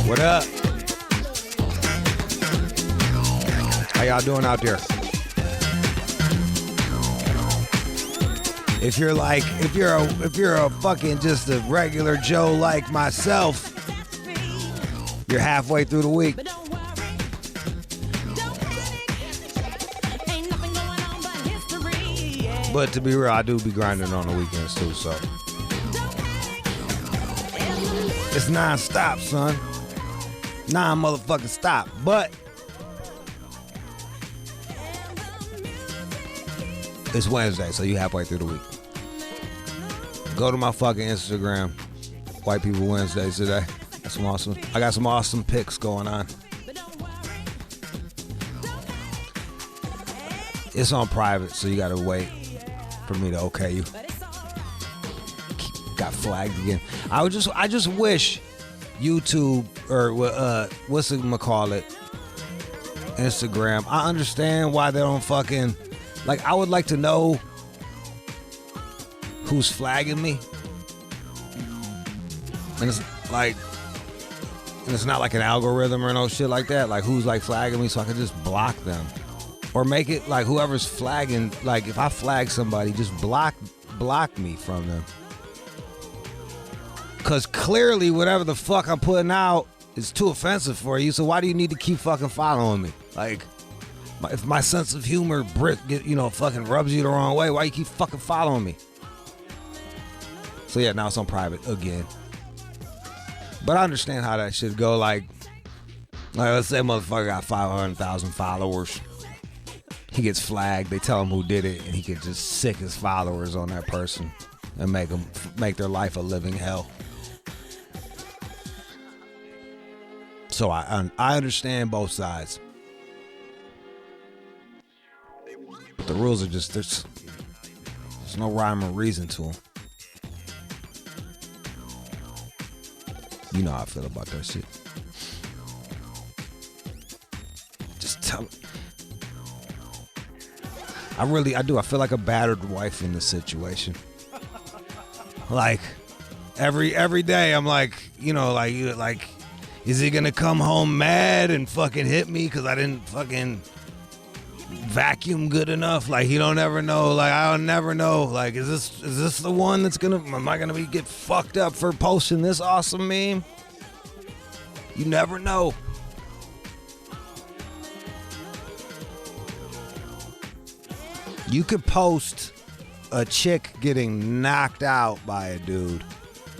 What up? How y'all doing out there? If you're a fucking just a regular Joe like myself, you're halfway through the week. But to be real, I do be grinding on the weekends too, so it's non-stop, son. Non-motherfucking stop. But it's Wednesday, so you halfway through the week. Go to my fucking Instagram. White People Wednesdays today. That's some awesome. I got some awesome pics going on. It's on private, so you gotta wait for me to okay you. Got flagged again. I just wish YouTube or what's it call it? Instagram. I understand why they don't fucking like. I would like to know who's flagging me, and it's like, and it's not like an algorithm or no shit like that. Like who's like flagging me, so I can just block them, or make it like whoever's flagging. Like if I flag somebody, just block me from them. Cause clearly whatever the fuck I'm putting out is too offensive for you. So why do you need to keep fucking following me? Like, if my sense of humor fucking rubs you the wrong way, why you keep fucking following me? So yeah, now it's on private again. But I understand how that should go. Like let's say motherfucker got 500,000 followers. He gets flagged. They tell him who did it, and he could just sick his followers on that person and make their life a living hell. So I understand both sides. But the rules are just, there's no rhyme or reason to them. You know how I feel about that shit. Just tell me. I do. I feel like a battered wife in this situation. Like, every day I'm like, is he gonna come home mad and fucking hit me because I didn't fucking vacuum good enough? Like, he don't ever know. Like, I'll never know. Like, is this the one that's am I gonna get fucked up for posting this awesome meme? You never know. You could post a chick getting knocked out by a dude,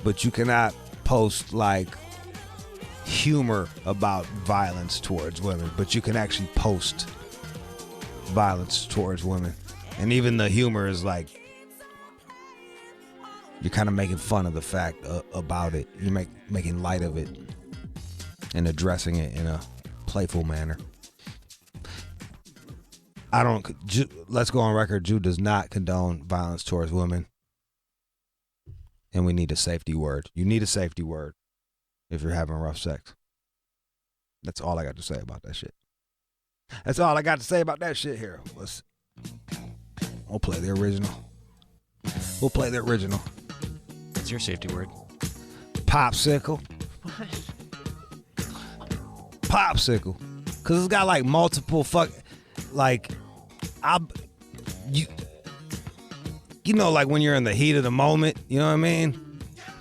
but you cannot post like humor about violence towards women, but you can actually post violence towards women. And even the humor is like, you're kind of making fun of the fact about it. You're making light of it and addressing it in a playful manner. Let's go on record. Jude does not condone violence towards women. And we need a safety word. You need a safety word if you're having rough sex. That's all I got to say about that shit. That's all I got to say about that shit here. We'll play the original. What's your safety word? Popsicle. What? Popsicle. Because it's got like multiple like, you know, like when you're in the heat of the moment, you know what I mean?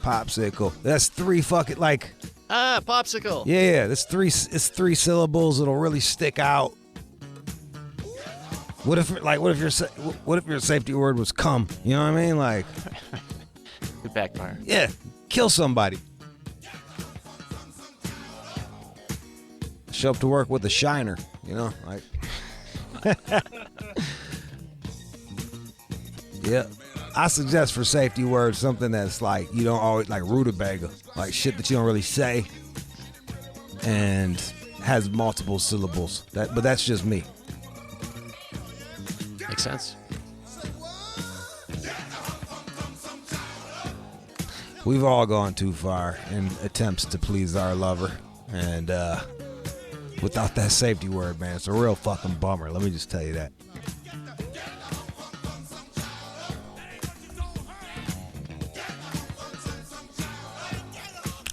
Popsicle. That's three fucking like. Popsicle. Yeah, it's three syllables. It'll really stick out. What if your safety word was cum? You know what I mean? Like, Good backfire. Yeah, kill somebody. Show up to work with a shiner, you know, like. Yeah, I suggest for safety words something that's like you don't always like rutabaga, like shit that you don't really say, and has multiple syllables. But that's just me. Makes sense. We've all gone too far in attempts to please our lover, and without that safety word, man, it's a real fucking bummer. Let me just tell you that.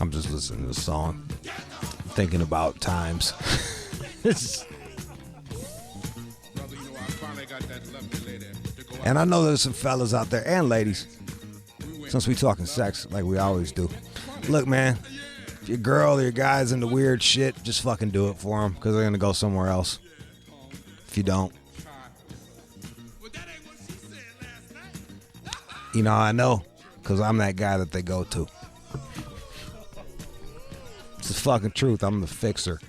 I'm just listening to the song. thinking about times. And I know there's some fellas out there and ladies, since we talking sex like we always do. Look, man, if your girl or your guy's into weird shit, just fucking do it for them because they're going to go somewhere else if you don't. You know, I know because I'm that guy that they go to. It's the fucking truth. I'm the fixer.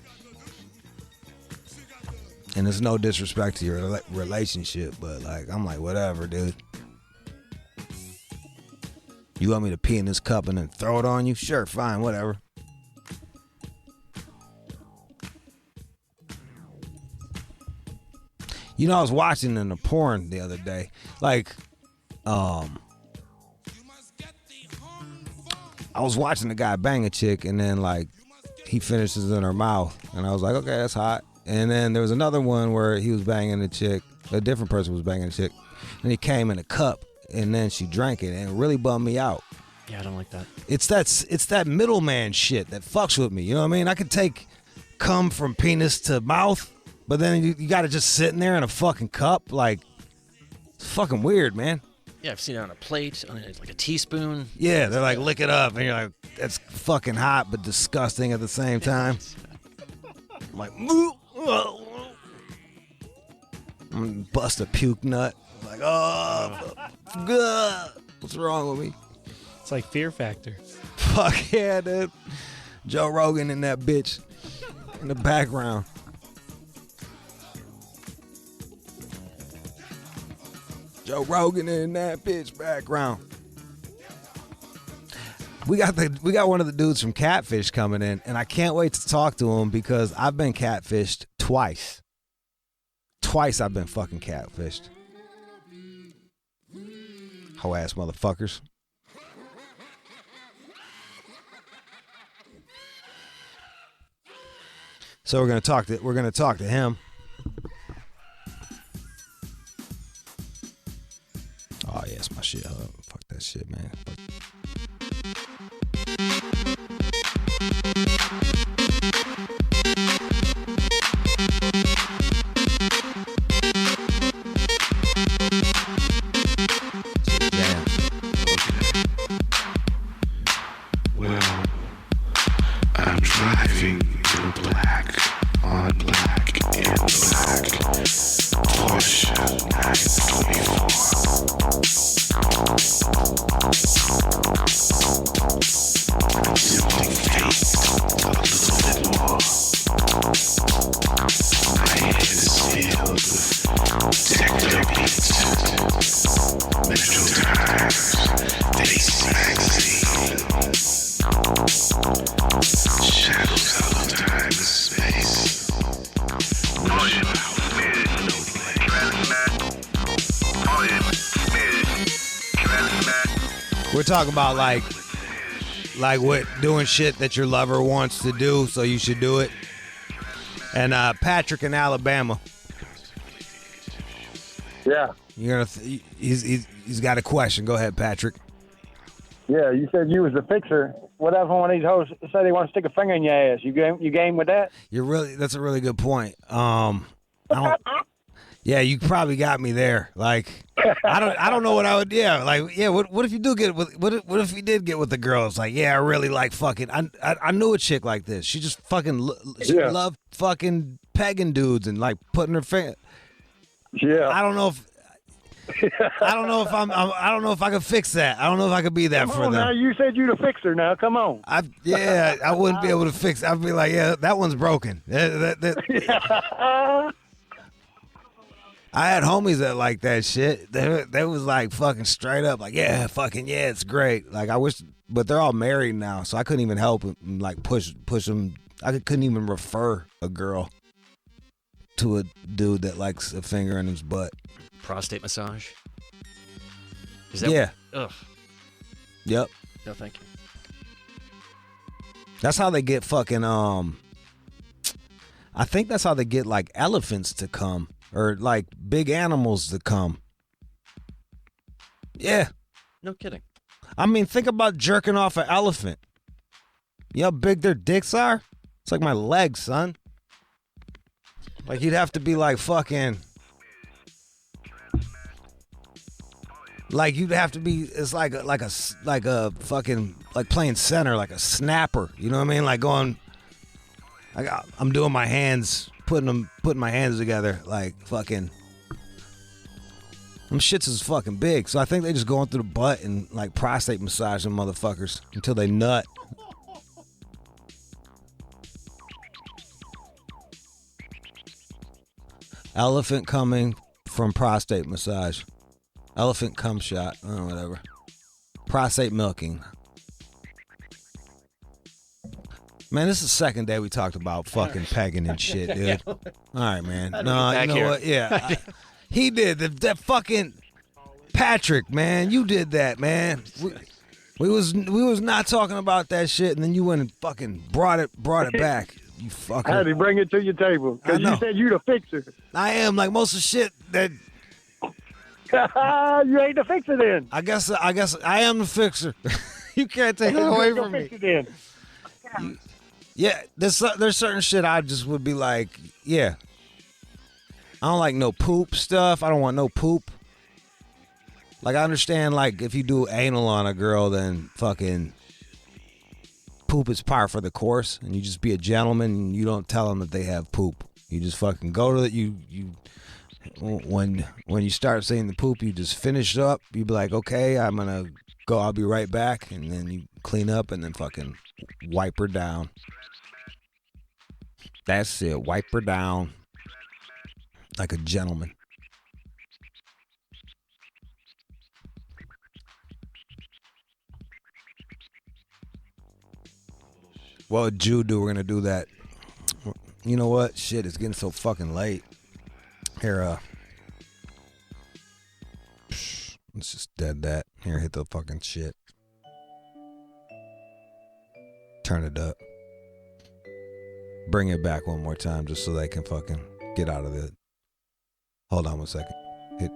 And there's no disrespect to your relationship, but like, I'm like, whatever, dude. You want me to pee in this cup and then throw it on you? Sure, fine, whatever. You know, I was watching in the porn the other day. Like, I was watching a guy bang a chick and then like he finishes in her mouth. And I was like, okay, that's hot. And then there was another one where he was banging a chick. A different person was banging a chick. And he came in a cup. And then she drank it, and it really bummed me out. Yeah, I don't like that. It's that middleman shit that fucks with me. You know what I mean? I could take cum from penis to mouth, but then you got to just sitting there in a fucking cup. Like, it's fucking weird, man. Yeah, I've seen it on a plate, on like a teaspoon. Yeah, they're like, lick it up, and you're like, that's fucking hot but disgusting at the same time. I'm like, I'm gonna bust a puke nut. Like, oh, what's wrong with me? It's like Fear Factor. Fuck yeah, dude. Joe Rogan in that bitch in the background. Joe Rogan in that bitch background. We got one of the dudes from Catfish coming in, and I can't wait to talk to him because I've been catfished twice. Twice I've been fucking catfished. Hoe ass motherfuckers. So we're gonna talk to him. Oh yeah, it's my shit. Fuck that shit, man. We're talking about like what doing shit that your lover wants to do, so you should do it. And Patrick in Alabama. Yeah. You're gonna he's got a question. Go ahead, Patrick. Yeah, you said you was the fixer. What if one of these hoes say they want to stick a finger in your ass? You game with that? That's a really good point. Yeah, you probably got me there. Like, I don't know what I would. Yeah, like, yeah. What if you do get with? What if you did get with the girl? It's like, yeah, I really like fucking. I knew a chick like this. She just fucking. She loved fucking pegging dudes and like putting her finger. Yeah. I don't know if. I don't know if I could fix that. I don't know if I could be that for them. Now you said you the fixer. Now come on. I wouldn't be able to fix. I'd be like, yeah, that one's broken. I had homies that like that shit. They was like fucking straight up, like, yeah, fucking yeah, it's great. Like I wish, but they're all married now, so I couldn't even help them, like push them. I couldn't even refer a girl to a dude that likes a finger in his butt. Prostate massage? Is that yeah. Ugh. Yep. No, thank you. That's how they get fucking, I think that's how they get like elephants to come or like big animals to come. Yeah. No kidding. I mean, think about jerking off an elephant. You know how big their dicks are? It's like my legs, son. Like you'd have to be like fucking. Like you'd have to be. It's like a fucking like playing center, like a snapper. You know what I mean? Like going. I'm doing my hands, putting my hands together, like fucking. Them shits is fucking big, so I think they just going through the butt and like prostate massage them motherfuckers until they nut. Elephant coming from prostate massage. Elephant cum shot. Oh, whatever. Prostate milking. Man, this is the second day we talked about fucking pegging and shit, dude. All right, man. No, you know what? Yeah. He did. That fucking Patrick, man. You did that, man. We was not talking about that shit, and then you went and fucking brought it back. You fucking. I had to bring it to your table because you said you the fixer. I am, like most of the shit that. You ain't the fixer then. I guess I am the fixer. You can't take that away from me. Then. Yeah, there's certain shit I just would be like, yeah. I don't like no poop stuff. I don't want no poop. Like I understand, like if you do anal on a girl, then fucking poop is par for the course, and you just be a gentleman and you don't tell them that they have poop. You just fucking go to you. When you start seeing the poop, you just finish up. You be like, okay, I'm gonna go. I'll be right back, and then you clean up and then fucking wipe her down. That's it. Wipe her down like a gentleman. What would Jude do? We're gonna do that. You know what? Shit, it's getting so fucking late. Here, let's just dead that. Here, hit the fucking shit. Turn it up. Bring it back one more time just so they can fucking get out of it. Hold on one second.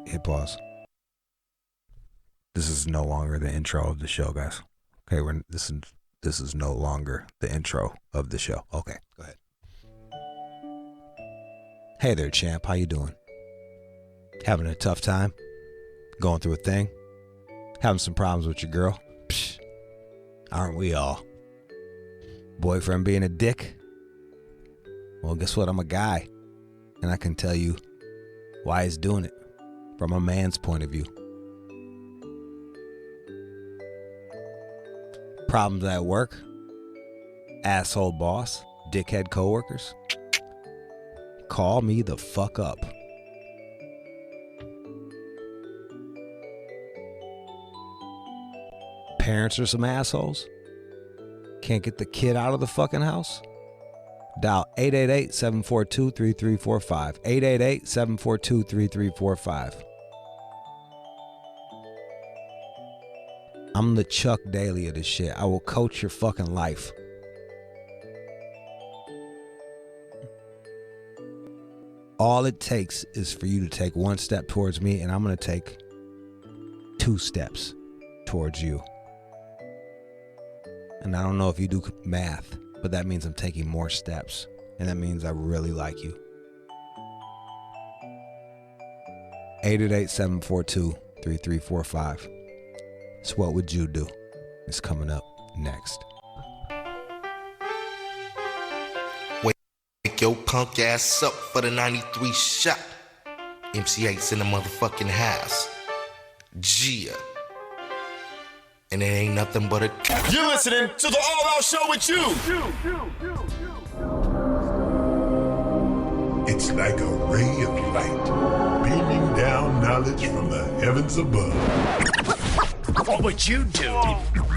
Hit pause. This is no longer the intro of the show, guys. Okay, this is no longer the intro of the show. Okay, go ahead. Hey there, champ. How you doing? Having a tough time? Going through a thing? Having some problems with your girl? Psh, aren't we all? Boyfriend being a dick? Well, guess what? I'm a guy. And I can tell you why he's doing it from a man's point of view. Problems at work? Asshole boss? Dickhead coworkers? Call me the fuck up. Parents are some assholes? Can't get the kid out of the fucking house? Dial 888-742-3345. 888-742-3345. I'm the Chuck Daly of this shit. I will coach your fucking life. All it takes is for you to take one step towards me, and I'm going to take 2 steps towards you. And I don't know if you do math, but that means I'm taking more steps, and that means I really like you. 888-742-3345. So what would you do? It's coming up next. Wake your punk ass up for the 93 shot. MC8's in the motherfucking house. Gia. And it ain't nothing but a... You're listening to the All Out Show with you. It's like a ray of light beaming down knowledge from the heavens above. What would you do?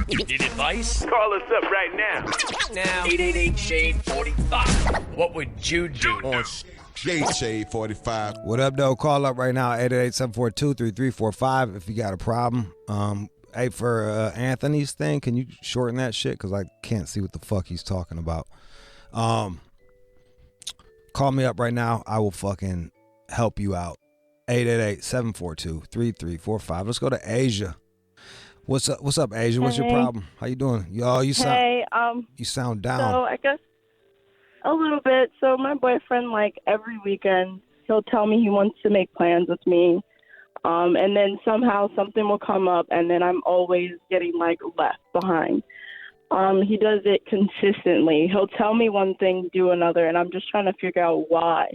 Need advice? Call us up right now. Now, 888-SHADE-45. What would you do? On Shade 45. What up, though? Call up right now, 888-742-3345 if you got a problem. Hey, for Anthony's thing, can you shorten that shit? Because I can't see what the fuck he's talking about. Call me up right now. I will fucking help you out. 888-742-3345. Let's go to Asia. What's up, Asia? What's your problem? How you doing? You sound Hey, you sound down. So I guess A little bit. So my boyfriend, like, every weekend, he'll tell me he wants to make plans with me. And then somehow something will come up, and then I'm always getting, like, left behind. He does it consistently. He'll tell me one thing, do another, and I'm just trying to figure out why.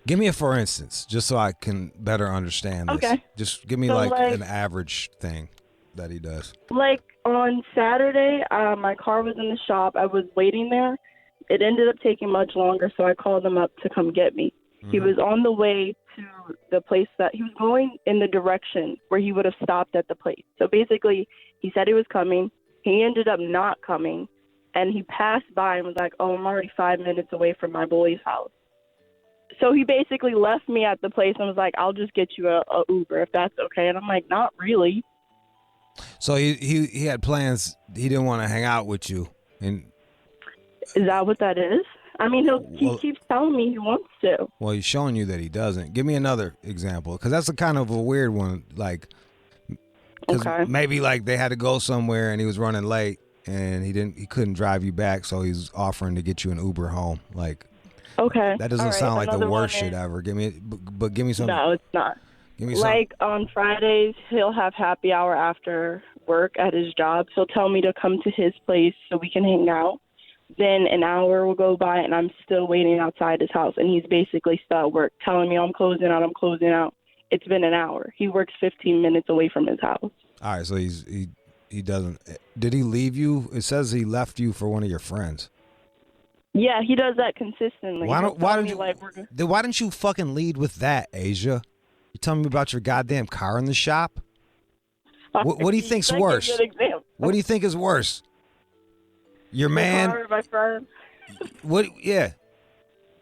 Give me a for instance, just so I can better understand this. Okay. Just give me So, like like- an average thing that he does. Like, on Saturday, my car was in the shop. I was waiting there. It ended up taking much longer, so I called him up to come get me. He was on the way to the place that he was going in the direction where he would have stopped at the place. So basically, he said he was coming. He ended up not coming, and he passed by and was like, oh, I'm already 5 minutes away from my boy's house. So he basically left me at the place and was like, I'll just get you a Uber if that's okay. And I'm like, not really. So he had plans. He didn't want to hang out with you. And Is that what that is? I mean, he keeps telling me he wants to. well, he's showing you that he doesn't. Give me another example, because that's a kind of a weird one. Like, 'cause Okay. maybe like they had to go somewhere and he was running late and he couldn't drive you back, so he's offering to get you an Uber home. Like, Okay. that doesn't All right, sound like the another worst one shit is- ever. Give me, but give me some. No, it's not. Give me some. Like, on Fridays, he'll have happy hour after work at his job. He'll tell me to come to his place so we can hang out. Then an hour will go by, and I'm still waiting outside his house. And he's basically still at work, telling me I'm closing out. It's been an hour. He works 15 minutes away from his house. All right, so he doesn't. Did he leave you? It says he left you for one of your friends. Yeah, he does that consistently. Why He'll don't why tell didn't me, you like, we're then why didn't you fucking lead with that, Asia? You telling me about your goddamn car in the shop? What do you think's That's a worse? good example. What do you think is worse? Your man? The car, my friend. What? Yeah.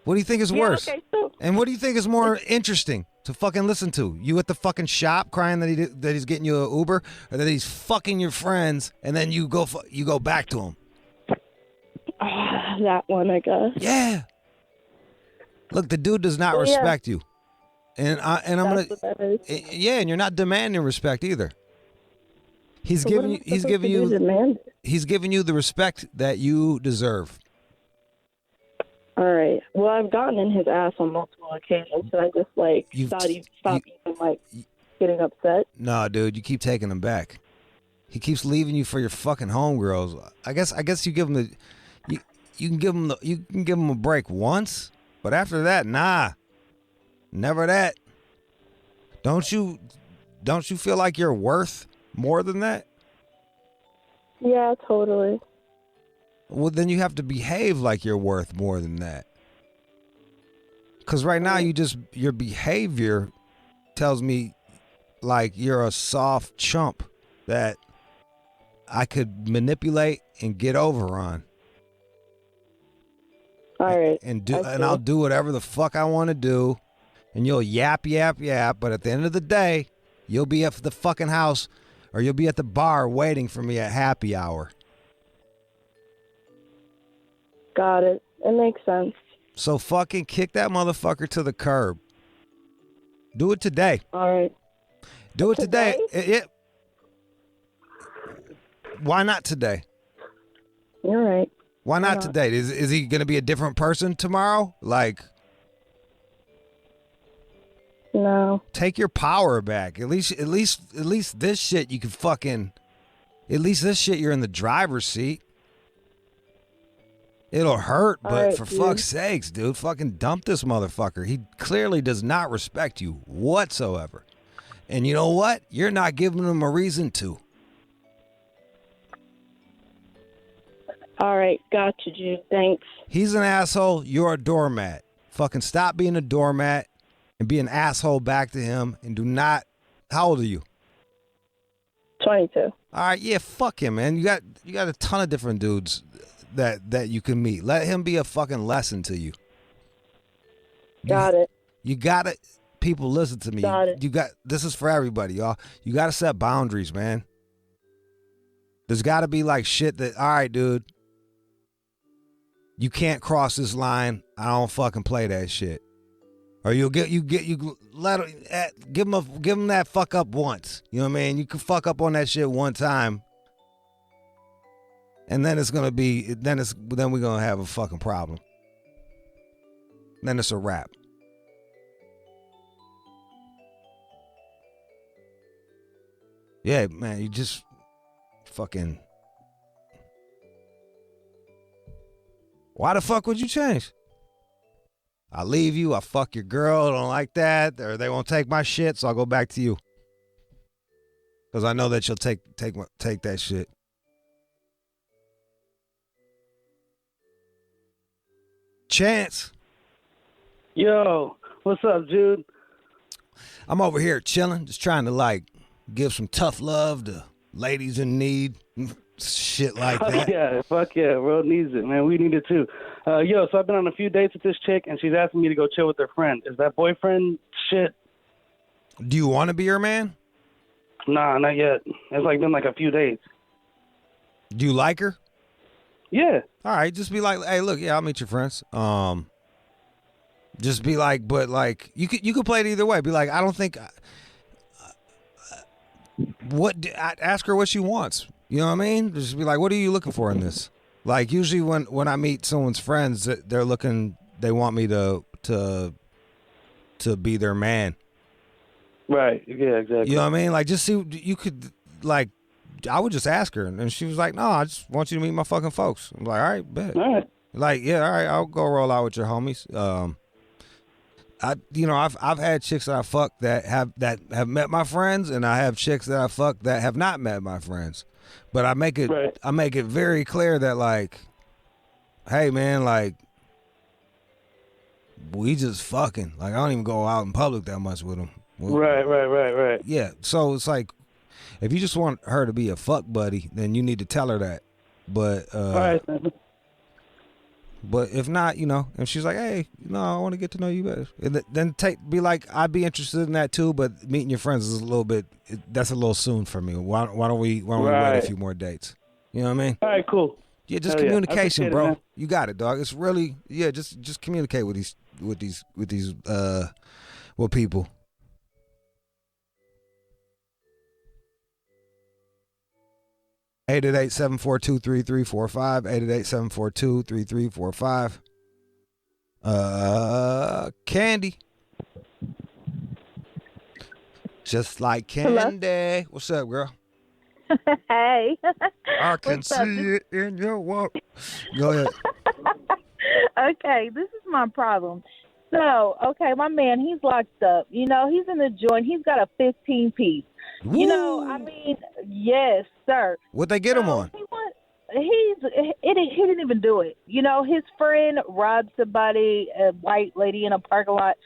What do you think is Yeah, worse? okay, so And what do you think is more interesting to fucking listen to? You at the fucking shop crying that he's getting you an Uber, or that he's fucking your friends, and then you go back to him? that one, I guess. Yeah. Look, the dude does not Well, yeah. respect you, and I'm That's what that is. yeah, and you're not demanding respect either. He's So giving what am you I supposed to do to demand it? he's giving you the respect that you deserve. All right. Well, I've gotten in his ass on multiple occasions, so I just You've- stop even getting upset. No, dude, you keep taking him back. He keeps leaving you for your fucking homegirls. I guess you give him you can give him a break once, but after that, nah, never that. Don't you feel like you're worth more than that? Yeah, totally. Well, then you have to behave like you're worth more than that. Because right now, your behavior tells me like you're a soft chump that I could manipulate and get over on. All right. And I'll do whatever the fuck I want to do. And you'll yap. But at the end of the day, you'll be at the fucking house or you'll be at the bar waiting for me at happy hour. Got it. It makes sense. So fucking kick that motherfucker to the curb. Do it today. All right. Do it today. Why not today? You're right. Why not today? Is he going to be a different person tomorrow? Like, no. Take your power back. At least this shit you can fucking. At least this shit you're in the driver's seat. It'll hurt, but right, for dude. fuck's sakes, dude, fucking dump this motherfucker. He clearly does not respect you whatsoever. And you know what? You're not giving him a reason to. All right. Gotcha, Jude. Thanks. He's an asshole. You're a doormat. Fucking stop being a doormat and be an asshole back to him. And do not. How old are you? 22. All right. Yeah. Fuck him, man. You got a ton of different dudes that you can meet. Let him be a fucking lesson to you. Got it. You gotta. People, listen to me. Got it. You got. This is for everybody, y'all. You gotta set boundaries, man. There's gotta be like shit that. All right, dude. You can't cross this line. I don't fucking play that shit. Or you let give him that fuck up once. You know what I mean? You can fuck up on that shit one time, And then it's gonna be then we're gonna have a fucking problem. Then it's a wrap. Yeah, man, you just fucking. Why the fuck would you change? I leave you, I fuck your girl, I don't like that, or they won't take my shit, so I'll go back to you. Because I know that you'll take that shit. Chance. Yo, what's up, Jude? I'm over here chilling, just trying to like give some tough love to ladies in need, shit like that. Fuck yeah, world needs it, man. We need it too. So I've been on a few dates with this chick, and she's asking me to go chill with her friend. Is that boyfriend shit? Do you want to be her man? Nah, not yet. It's like been like a few dates. Do you like her? Yeah. All right, just be like, hey, look, yeah, I'll meet your friends. Just be like, but like, you could play it either way. Be like, I don't think. Ask her what she wants. You know what I mean? Just be like, what are you looking for in this? Like usually when I meet someone's friends, they want me to be their man. Right. Yeah. Exactly. You know what I mean? Like just see, you could like, I would just ask her, and she was like, no, I just want you to meet my fucking folks. I'm like, all right, bet. All right. Like, yeah, all right, I'll go roll out with your homies. I've had chicks that I fuck that have met my friends, and I have chicks that I fuck that have not met my friends. But I make it very clear that like, hey man, like we just fucking. Like I don't even go out in public that much with them. Right. Yeah, so it's like if you just want her to be a fuck buddy, then you need to tell her that. But all right. But if not, and she's like, hey, I want to get to know you better. Then be like, I'd be interested in that too, but meeting your friends is that's a little soon for me. Why don't we wait a few more dates? You know what I mean? All right, cool. Yeah, just communication, bro. You got it, dog. It's really, just communicate with these people. Eight 888-742-3345. 888-742-3345. Candy. Just like candy. Hello? What's up, girl? Hey. I can see it in your walk. Go ahead. Okay, this is my problem. So, my man, he's locked up. He's in the joint. He's got a 15-piece. Woo. Yes, sir. What'd they get him on? He didn't even do it. His friend robbed somebody, a white lady in a parking lot,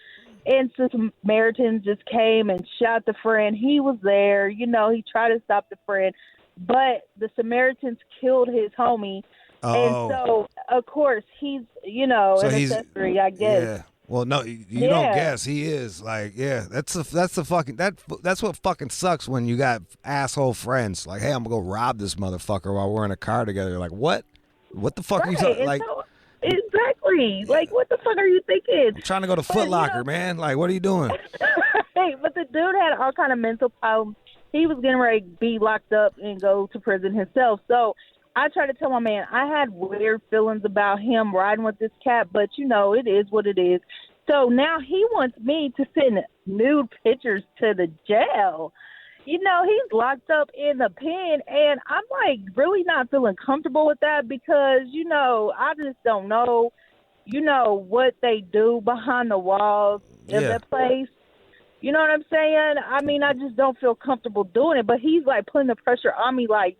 and some Samaritans just came and shot the friend. He was there. He tried to stop the friend, but the Samaritans killed his homie. Oh. And so, of course, he's, an accessory, I guess. Yeah. Well, no, you don't guess. He is like, that's what fucking sucks when you got asshole friends. Like, hey, I'm gonna go rob this motherfucker while we're in a car together. You're like, what? What the fuck are you talking? Like, exactly. Like, what the fuck are you thinking? I'm trying to go to Foot Locker, man. Like, what are you doing? Hey, but the dude had all kind of mental problems. He was getting ready to be locked up and go to prison himself. So I tried to tell my man I had weird feelings about him riding with this cat, but it is what it is. So now he wants me to send nude pictures to the jail. He's locked up in the pen, and I'm like really not feeling comfortable with that because, I just don't know, what they do behind the walls of that place. You know what I'm saying? I mean, I just don't feel comfortable doing it, but he's like putting the pressure on me like,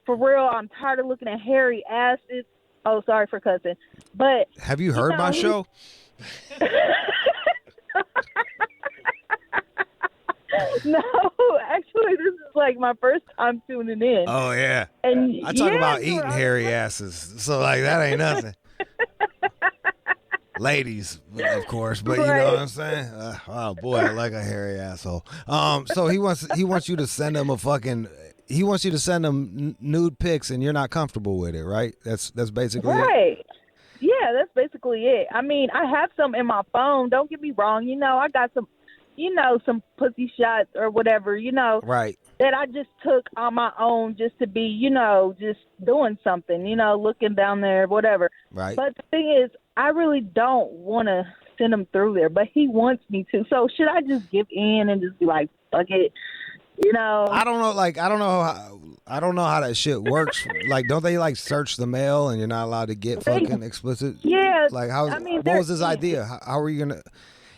for real, I'm tired of looking at hairy asses. Oh, sorry for cussing. But have you heard my show? No, actually, this is like my first time tuning in. Oh, yeah. And I talk about eating hairy asses. So, like, that ain't nothing. Ladies, of course, but you know what I'm saying? Oh, boy, I like a hairy asshole. So he wants you to send him he wants you to send him nude pics, and you're not comfortable with it, right? That's basically it. Yeah, that's basically it. I mean, I have some in my phone. Don't get me wrong. I got some, some pussy shots or whatever, Right. that I just took on my own just to be, you know, just doing something, you know, looking down there, whatever. Right. But the thing is, I really don't want to send him through there, but he wants me to. So should I just give in and just be like, fuck it? You know, I don't know. Like, I don't know how that shit works. Like, don't they like search the mail and you're not allowed to get fucking explicit? Yeah. Like, how? I mean, what was his idea? How are you gonna?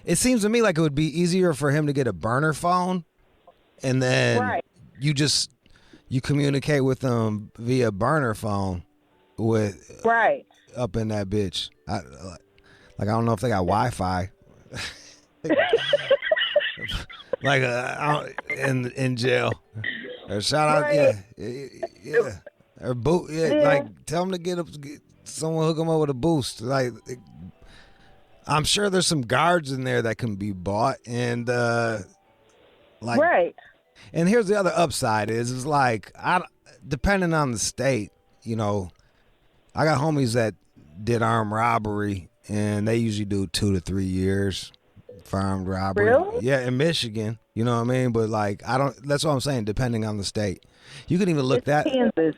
It seems to me like it would be easier for him to get a burner phone, and then you communicate with them via burner phone with up in that bitch. I don't know if they got Wi-Fi. Like in jail, or shout out, yeah, or boot, like tell them to get someone hook them up with a boost. Like, I'm sure there's some guards in there that can be bought, and And here's the other upside is like depending on the state, you know, I got homies that did armed robbery, and they usually do 2 to 3 years. For armed robbery. Really? Yeah, in Michigan. You know what I mean? But like, that's what I'm saying, depending on the state. You can even look Kansas.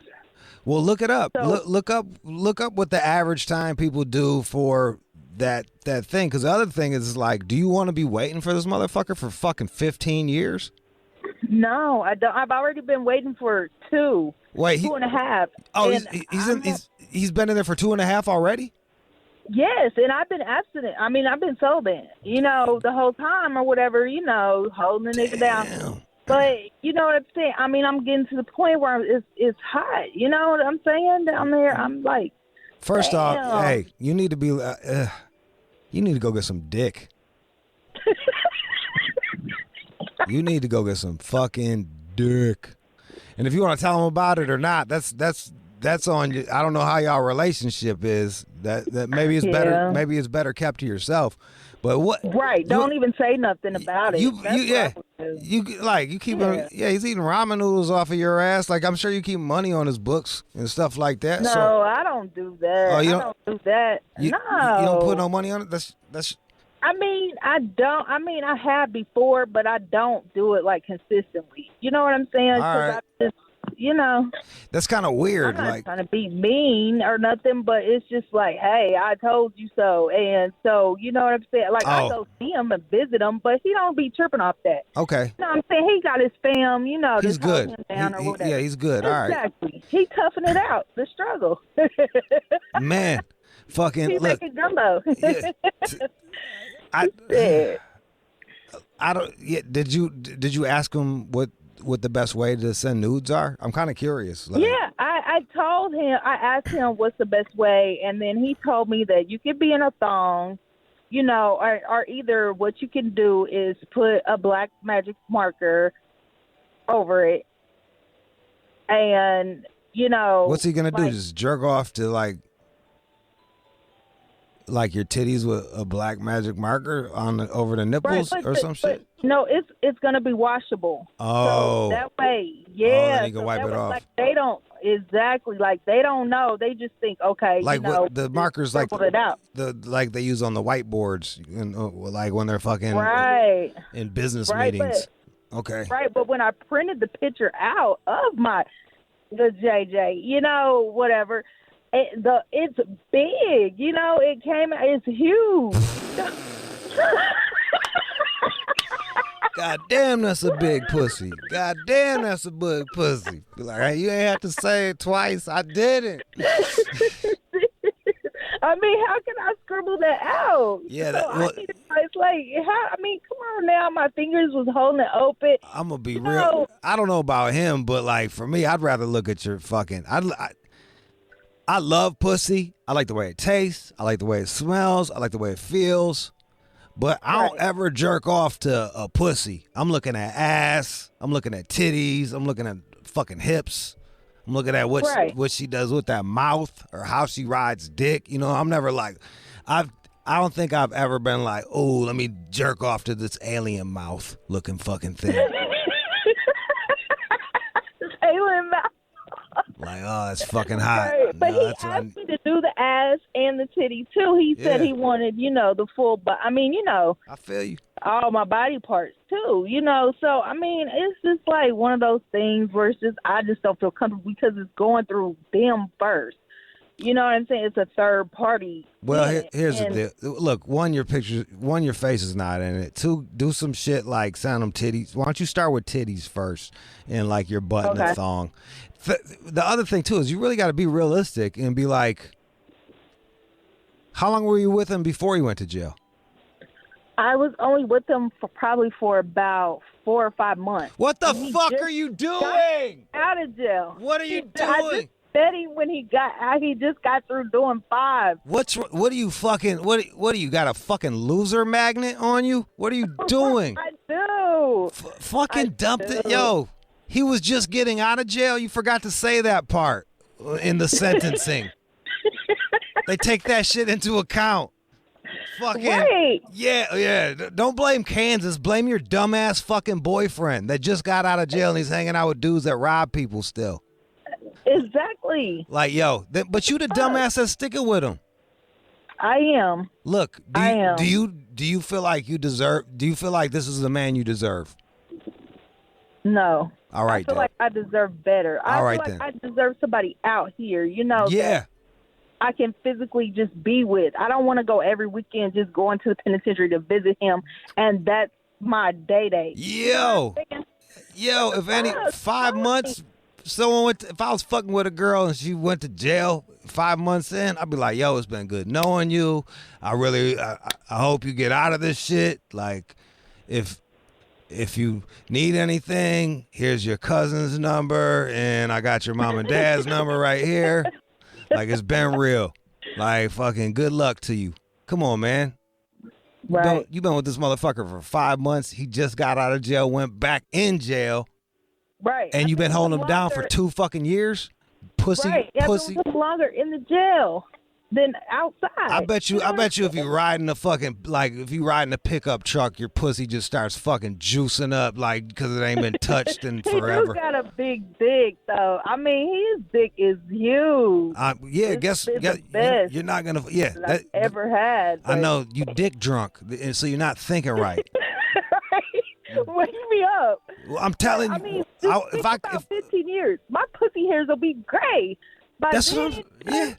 Well, look it up. So, look up what the average time people do for that thing. Because the other thing is like, do you want to be waiting for this motherfucker for fucking 15 years? No, I don't. I've already been waiting for 2. Wait, 2.5. Oh, he's been in there for 2.5 already? Yes, and I've been abstinent. I mean, I've been sober, you know, the whole time or whatever, you know, holding the nigga down. But you know what I'm saying? I mean, I'm getting to the point where it's hot. You know what I'm saying? Down there, I'm like, first damn. off, hey, you need to be, you need to go get some dick. You need to go get some fucking dick. And if you want to tell them about it or not, that's on you. I don't know how y'all relationship is. That maybe it's better. Maybe it's better kept to yourself. But what? Right. Don't even say nothing about it. You keep him. Yeah, he's eating ramen noodles off of your ass. Like, I'm sure you keep money on his books and stuff like that. No, I don't do that. I don't do that. No. You don't put no money on it. That's. I mean, I don't. I mean, I have before, but I don't do it like consistently. You know what I'm saying? All right. I just, you know, that's kind of weird. I'm not like, trying to be mean or nothing, but it's just like, hey, I told you so, and so you know what I'm saying. Like, I go see him and visit him, but he don't be tripping off that. Okay. You know what I'm saying? He got his fam. You know, he's just good. hold him down or whatever. Yeah, he's good. All right. Exactly. He toughing it out. The struggle. Man, fucking he look. making gumbo. I don't. Yeah, did you ask him what the best way to send nudes are? I'm kind of curious. Like, yeah, I told him. I asked him what's the best way, and then he told me that you could be in a thong, you know, or either what you can do is put a black magic marker over it, and you know. What's he gonna do? Just jerk off to like your titties with a black magic marker over the nipples or some shit? No, it's gonna be washable. Oh, so that way, yeah. then you can wipe it off. Like, they don't like they don't know. They just think, okay, like you know, what, the markers like it out. like they use on the whiteboards, you know, like when they're fucking in business meetings. Okay. Right, but when I printed the picture out of the JJ, you know, whatever. It's big, you know. It came. It's huge. God damn, that's a big pussy. God damn, that's a big pussy. Be like, hey, you ain't have to say it twice. I didn't. I mean, how can I scribble that out? Yeah, it's like, how? I mean, come on now. My fingers was holding it open. I'm gonna be real. I don't know about him, but like for me, I'd rather look at your fucking. I love pussy. I like the way it tastes. I like the way it smells. I like the way it feels. But I don't ever jerk off to a pussy. I'm looking at ass. I'm looking at titties. I'm looking at fucking hips. I'm looking at what she does with that mouth or how she rides dick. You know, I'm never like, I don't think I've ever been like, oh, let me jerk off to this alien mouth looking fucking thing. This alien mouth. Like, oh, that's fucking hot. Right. But No, he that's what asked me to do the ass and the titty too. He said Yeah. he wanted, the full, but I mean, I feel you. all my body parts too, So, I mean, it's just like one of those things where it's just, I just don't feel comfortable because it's going through them first. You know what I'm saying? It's a third party. Well, here's the deal. Look, one, your face is not in it. Two, do some shit like send them titties. Why don't you start with titties first and like your butt and the thong? The other thing too is you really got to be realistic and be like, how long were you with him before you went to jail? I was only with him for about 4 or 5 months. What the fuck are you doing? Out of jail. What are you doing? I just said when he got out, he just got through doing 5. What do you fucking what do you got a fucking loser magnet on you? What are you doing? I do. Fucking dumped it. Yo, he was just getting out of jail. You forgot to say that part in the sentencing. They take that shit into account. Fucking right. Yeah. Don't blame Kansas. Blame your dumbass fucking boyfriend that just got out of jail and he's hanging out with dudes that rob people still. Exactly. Like, yo, but you the dumbass that's sticking with him. I am. Look, do you feel like you deserve? Do you feel like this is the man you deserve? No. All right, I feel then. like I deserve better. All right, I feel like then. I deserve somebody out here, Yeah. that I can physically just be with. I don't want to go every weekend just going to the penitentiary to visit him, and that's my day. Yo, if any 5 months, if I was fucking with a girl and she went to jail 5 months in, I'd be like, yo, it's been good knowing you. I hope you get out of this shit. Like, if you need anything, here's your cousin's number, and I got your mom and dad's number right here. Like, it's been real. Like, fucking good luck to you. Come on, man. Right. You've been with this motherfucker for 5 months. He just got out of jail, went back in jail. Right. And you've been holding him down for 2 fucking years? Pussy. Right. I've been with him longer in the jail than outside. I bet you if you riding if you riding a pickup truck, your pussy just starts fucking juicing up, like, because it ain't been touched in forever. He do got a big dick, though. I mean, his dick is huge. It's the best you're not gonna. that I've ever had. I know you dick drunk, and so you're not thinking right. Wake me up. Well, I'm telling you. I mean, about 15 years, my pussy hairs will be gray. That's what I'm saying.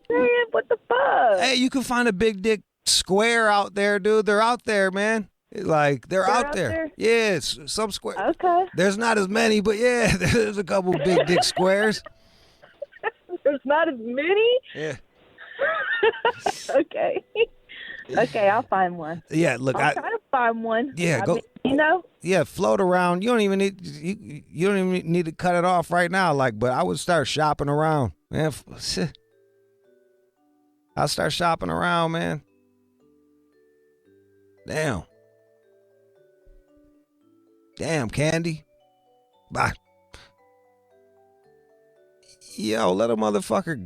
What the fuck? Hey, you can find a big dick square out there, dude. They're out there, man. Like, they're out there. Yeah, some square. Okay. There's not as many, but yeah, there's a couple big dick squares. There's not as many? Yeah. Okay. Okay, I'll find one. Yeah, look, I'll try to find one. Yeah, go. Yeah, float around. You don't even need to cut it off right now. Like, but I would start shopping around, man. I'll start shopping around, man. Damn, Candy. Bye. Yo, let a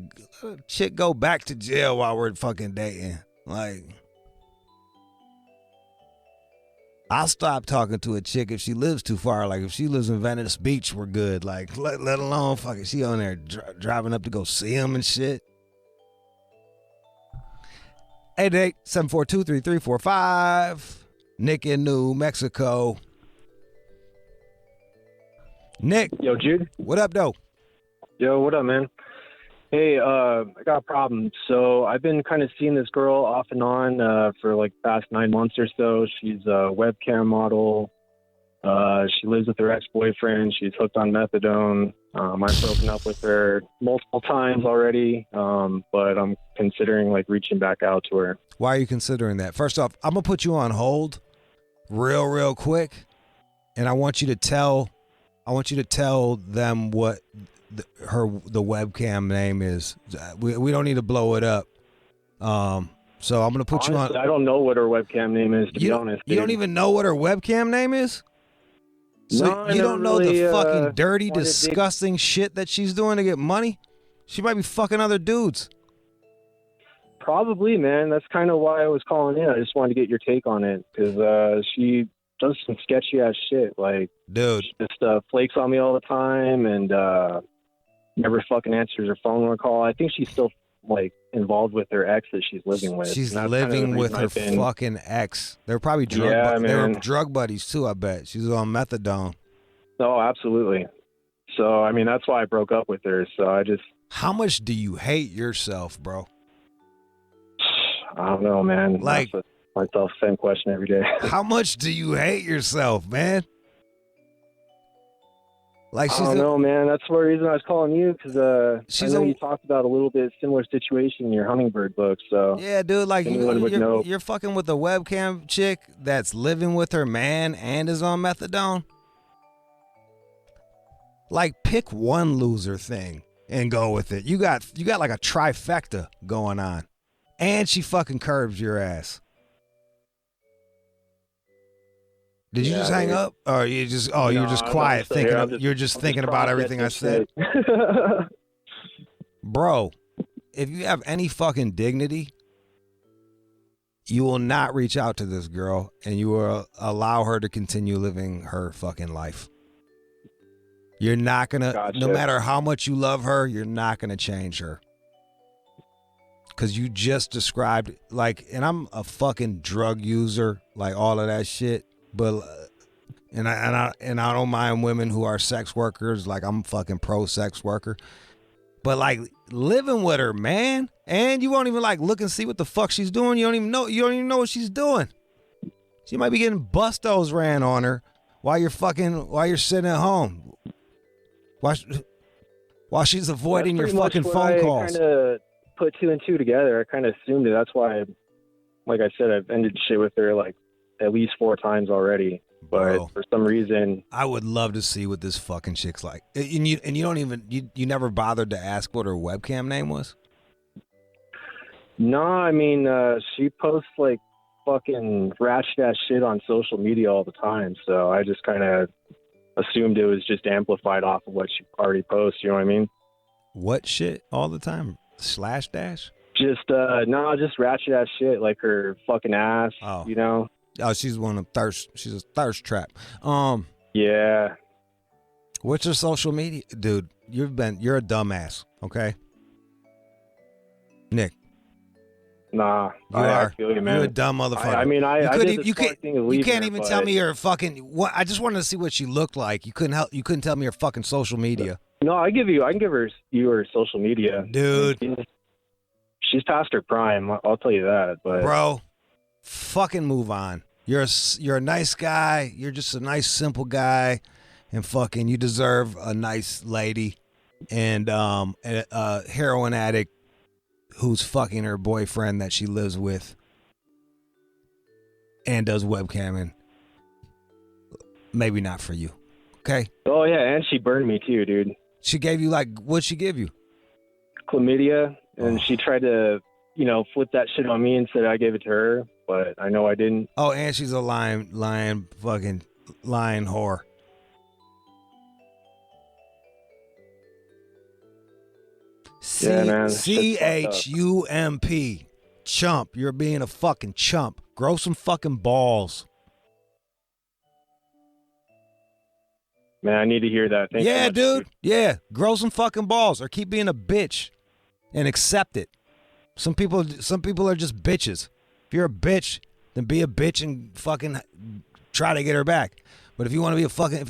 chick go back to jail while we're fucking dating. Like, I'll stop talking to a chick if she lives too far. Like, if she lives in Venice Beach, we're good. Like, let alone fucking she on there driving up to go see him and shit. 888-742-3345. Nick in New Mexico. Nick. Yo, Jude. What up, though? Yo, what up, man? Hey, I got a problem. So I've been kind of seeing this girl off and on for like the past 9 months or so. She's a webcam model. She lives with her ex-boyfriend. She's hooked on methadone. I've broken up with her multiple times already, but I'm considering like reaching back out to her. Why are you considering that? First off, I'm gonna put you on hold real quick, and I want you to tell them what the webcam name is. We don't need to blow it up. So I'm gonna put you on. I don't know what her webcam name is, to be honest. You don't even know what her webcam name is? So No, you don't know the fucking really, dirty, disgusting shit that she's doing to get money? She might be fucking other dudes. Probably, man. That's kind of why I was calling in. I just wanted to get your take on it, because she does some sketchy ass shit. Like, dude, she just flakes on me all the time, and never fucking answers her phone when I call. I think she's still like involved with her ex that she's living with. She's And that's living kind of the with reason her I've been- fucking ex. They're probably they were drug buddies too, I bet. She's on methadone. Oh, absolutely. So, I mean, that's why I broke up with her. So I just... How much do you hate yourself, bro? I don't know, man. Like, I ask myself the same question every day. How much do you hate yourself, man? Like, I don't know, man. That's the reason I was calling you, because I know you talked about a little bit similar situation in your Hummingbird book. So yeah, dude, like anyone would know. you're fucking with a webcam chick that's living with her man and is on methadone. Like, pick one loser thing and go with it. You got like a trifecta going on, and she fucking curbs your ass. Did you just hang up, or you just you're just quiet thinking? You're just thinking about everything I said, bro. If you have any fucking dignity, you will not reach out to this girl, and you will allow her to continue living her fucking life. You're not gonna, no matter how much you love her, you're not gonna change her. Cause you just described, like, and I'm a fucking drug user, like all of that shit. But and I don't mind women who are sex workers. Like, I'm fucking pro sex worker. But like, living with her, man, and you won't even like look and see what the fuck she's doing. You don't even know what she's doing. She might be getting bustos ran on her while you're sitting at home. While she's avoiding your fucking phone calls. I kind of put two and two together. I kind of assumed it. That's why, like I said, I've ended shit with her like at least 4 times already. But for some reason, I would love to see what this fucking chick's like. And you don't even you never bothered to ask what her webcam name was? No, I mean she posts like fucking ratchet ass shit on social media all the time. So I just kind of assumed it was just amplified off of what she already posts. You know what I mean? What shit all the time? Slash dash? Just just ratchet ass shit like her fucking ass. Oh. You know? Oh, she's she's a thirst trap. Yeah. What's your social media? Dude, you're a dumbass, okay? Nick. Nah. I feel you, man. You're a dumb motherfucker. You can't even tell me your fucking what. I just wanted to see what she looked like. You couldn't tell me her fucking social media. No, I can give her social media. Dude. She's past her prime, I'll tell you that. But bro, fucking move on. You're a nice guy. You're just a nice, simple guy, and fucking you deserve a nice lady, and a heroin addict who's fucking her boyfriend that she lives with and does webcamming. Maybe not for you. Okay? Oh yeah, and she burned me too, dude. She gave you what'd she give you? Chlamydia, and she tried to, flip that shit on me and said I gave it to her, but I know I didn't. Oh, and she's a lying whore. Yeah, man. CHUMP. Chump. You're being a fucking chump. Grow some fucking balls. Man, I need to hear that. Thank you so much, dude. Yeah. Grow some fucking balls or keep being a bitch and accept it. Some people are just bitches. If you're a bitch, then be a bitch and fucking try to get her back. But if you want to be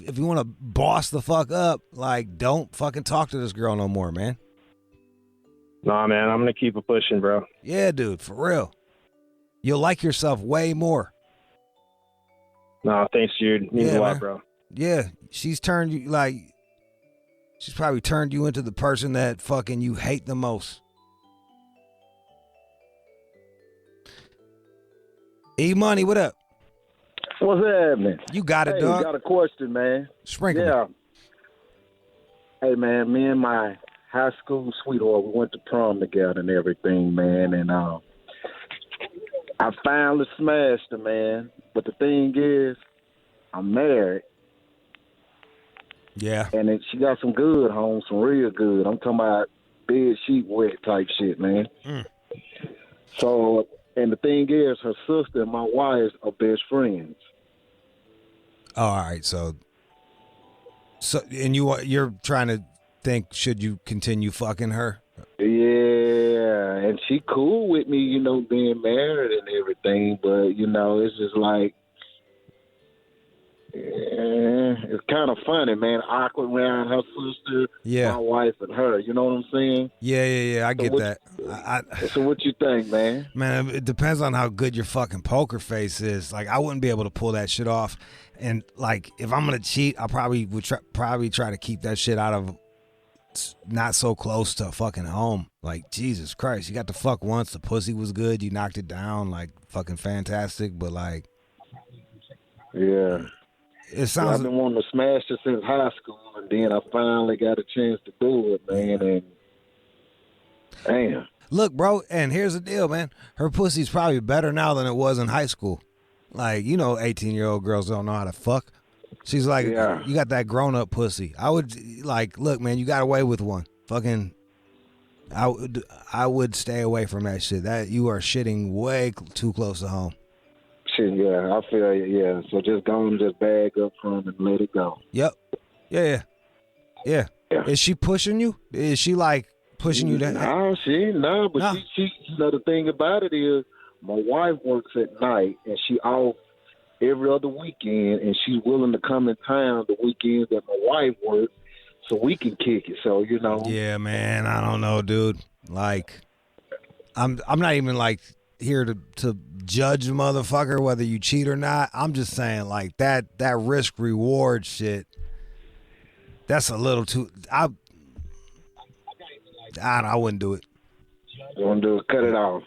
if you want to boss the fuck up, like, don't fucking talk to this girl no more, man. Nah, man, I'm going to keep it pushing, bro. Yeah, dude, for real. You'll like yourself way more. Nah, thanks, Jude. Means a lot, man. bro. Yeah, she's probably turned you into the person that fucking you hate the most. E-Money, what up? What's happening? You got it, dog. Got a question, man. Sprinkle. Yeah. Hey, man, me and my high school sweetheart, we went to prom together and everything, man, and I finally smashed her, man. But the thing is, I'm married. Yeah. And she got some good home, some real good. I'm talking about bed sheet wet type shit, man. So, and the thing is, her sister and my wife are best friends. Oh, all right. So, and you're trying to think should you continue fucking her? Yeah, and she cool with me, you know, being married and everything, but, you know, it's just like, it's kind of funny, man. Awkward around her sister, my wife, and her. You know what I'm saying? Yeah. I get that. So what you think, man? Man, it depends on how good your fucking poker face is. Like, I wouldn't be able to pull that shit off. And like, if I'm gonna cheat, I probably would try to keep that shit out of not so close to fucking home. Like, Jesus Christ, you got to fuck once. The pussy was good. You knocked it down, like fucking fantastic. But like, yeah. It sounds. I've been wanting to smash it since high school, and then I finally got a chance to do it, man. And damn. Look, bro, and here's the deal, man. Her pussy's probably better now than it was in high school. Like, you know, 18-year-old girls don't know how to fuck. She's like, you got that grown-up pussy. I would, like, look, man, you got away with one. Fucking, I would stay away from that shit. That you are shitting way too close to home. Shit, yeah, I feel yeah. So just go and just bag up from and let it go. Yep. Yeah. Is she pushing you? Is she like pushing you to? No, but she. You know, the thing about it is, my wife works at night and she off every other weekend, and she's willing to come in town the weekends that my wife works, so we can kick it. So you know. Yeah, man. I don't know, dude. Like, I'm not even like here to judge a motherfucker whether you cheat or not. I'm just saying, like, that risk reward shit, that's a little too. I wouldn't do it. You wouldn't do it? Cut it off.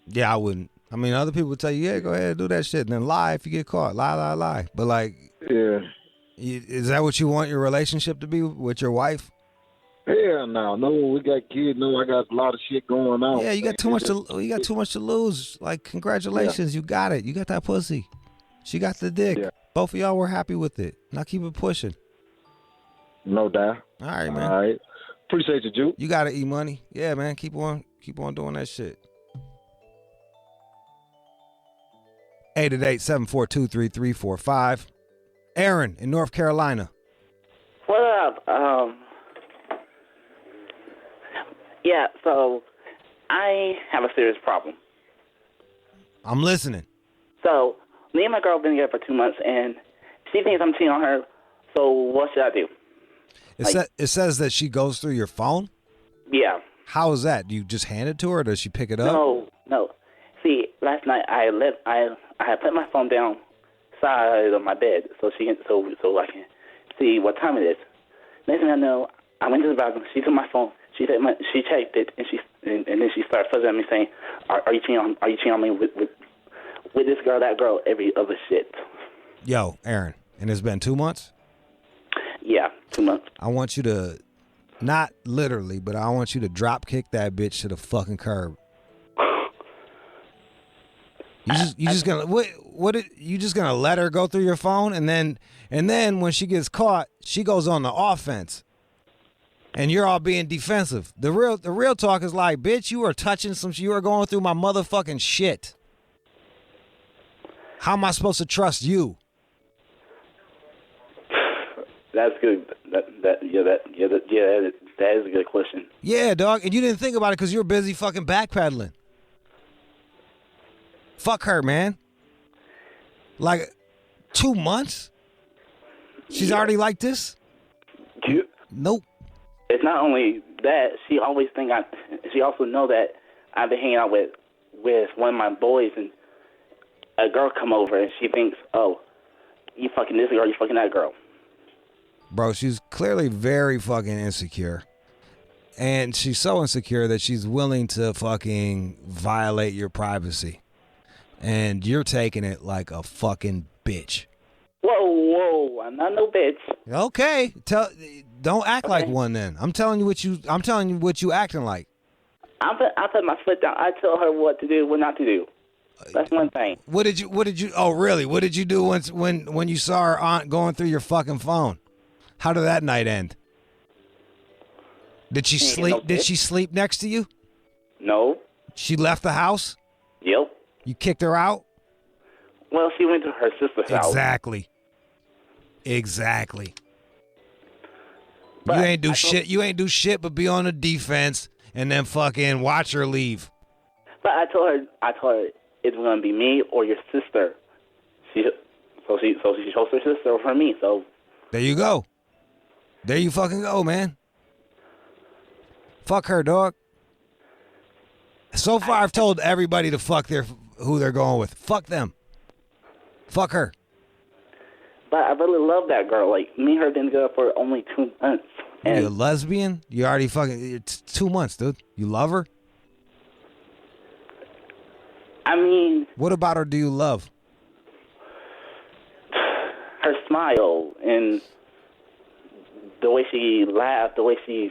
Yeah, I wouldn't. I mean, other people would tell you, yeah, go ahead and do that shit, and then lie if you get caught. Lie. But like, yeah, is that what you want your relationship to be with your wife? Hell no, we got kids. No, I got a lot of shit going on. Yeah, you got too much to lose. Like, congratulations, you got it. You got that pussy. She got the dick. Yeah. Both of y'all were happy with it. Now keep it pushing. No doubt. All right, man. All right. Appreciate you, Jude. You gotta eat money. Yeah, man. Keep on doing that shit. 888-742-3345. Aaron in North Carolina. What up? Yeah, so I have a serious problem. I'm listening. So me and my girl have been together for 2 months, and she thinks I'm cheating on her. So what should I do? It says that she goes through your phone? Yeah. How is that? Do you just hand it to her, or does she pick it up? No. See, last night I had put my phone down side of my bed so I can see what time it is. Next thing I know, I went to the bathroom. She took my phone. She checked it, and then she started fussing at me saying, "Are you cheating on me with this girl, that girl, every other shit?" Yo, Aaron, and it's been 2 months? Yeah, 2 months. I want you to, not literally, but I want you to drop kick that bitch to the fucking curb. You just gonna let her go through your phone, and then when she gets caught, she goes on the offense. And you're all being defensive. The real talk is like, bitch, you are touching you are going through my motherfucking shit. How am I supposed to trust you? That's good. That is a good question. Yeah, dog. And you didn't think about it because you were busy fucking backpedaling. Fuck her, man. Like 2 months? She's already like this? Nope. It's not only that, she also know that I've been hanging out with one of my boys, and a girl come over, and she thinks, oh, you fucking this girl, you fucking that girl. Bro, she's clearly very fucking insecure. And she's so insecure that she's willing to fucking violate your privacy. And you're taking it like a fucking bitch. Whoa, I'm not no bitch. Okay, don't act like one then. I'm telling you what you acting like. I put my foot down. I tell her what to do, what not to do. That's one thing. What did you? Oh, really? What did you do when you saw her aunt going through your fucking phone? How did that night end? Did she sleep? Did she sleep next to you? No. She left the house? Yep. You kicked her out? Well, she went to her sister's house. Exactly. You ain't do shit. You ain't do shit but be on the defense and then fucking watch her leave. But I told her it's gonna be me or your sister. She chose her sister over me. So there you go. There you fucking go, man. Fuck her, dog. So far, I've told everybody to fuck who they're going with. Fuck them. Fuck her. But I really love that girl. Like, me and her been together for only 2 months. You a lesbian? You already fucking... It's 2 months, dude. You love her? I mean... What about her do you love? Her smile and the way she laughs, the way she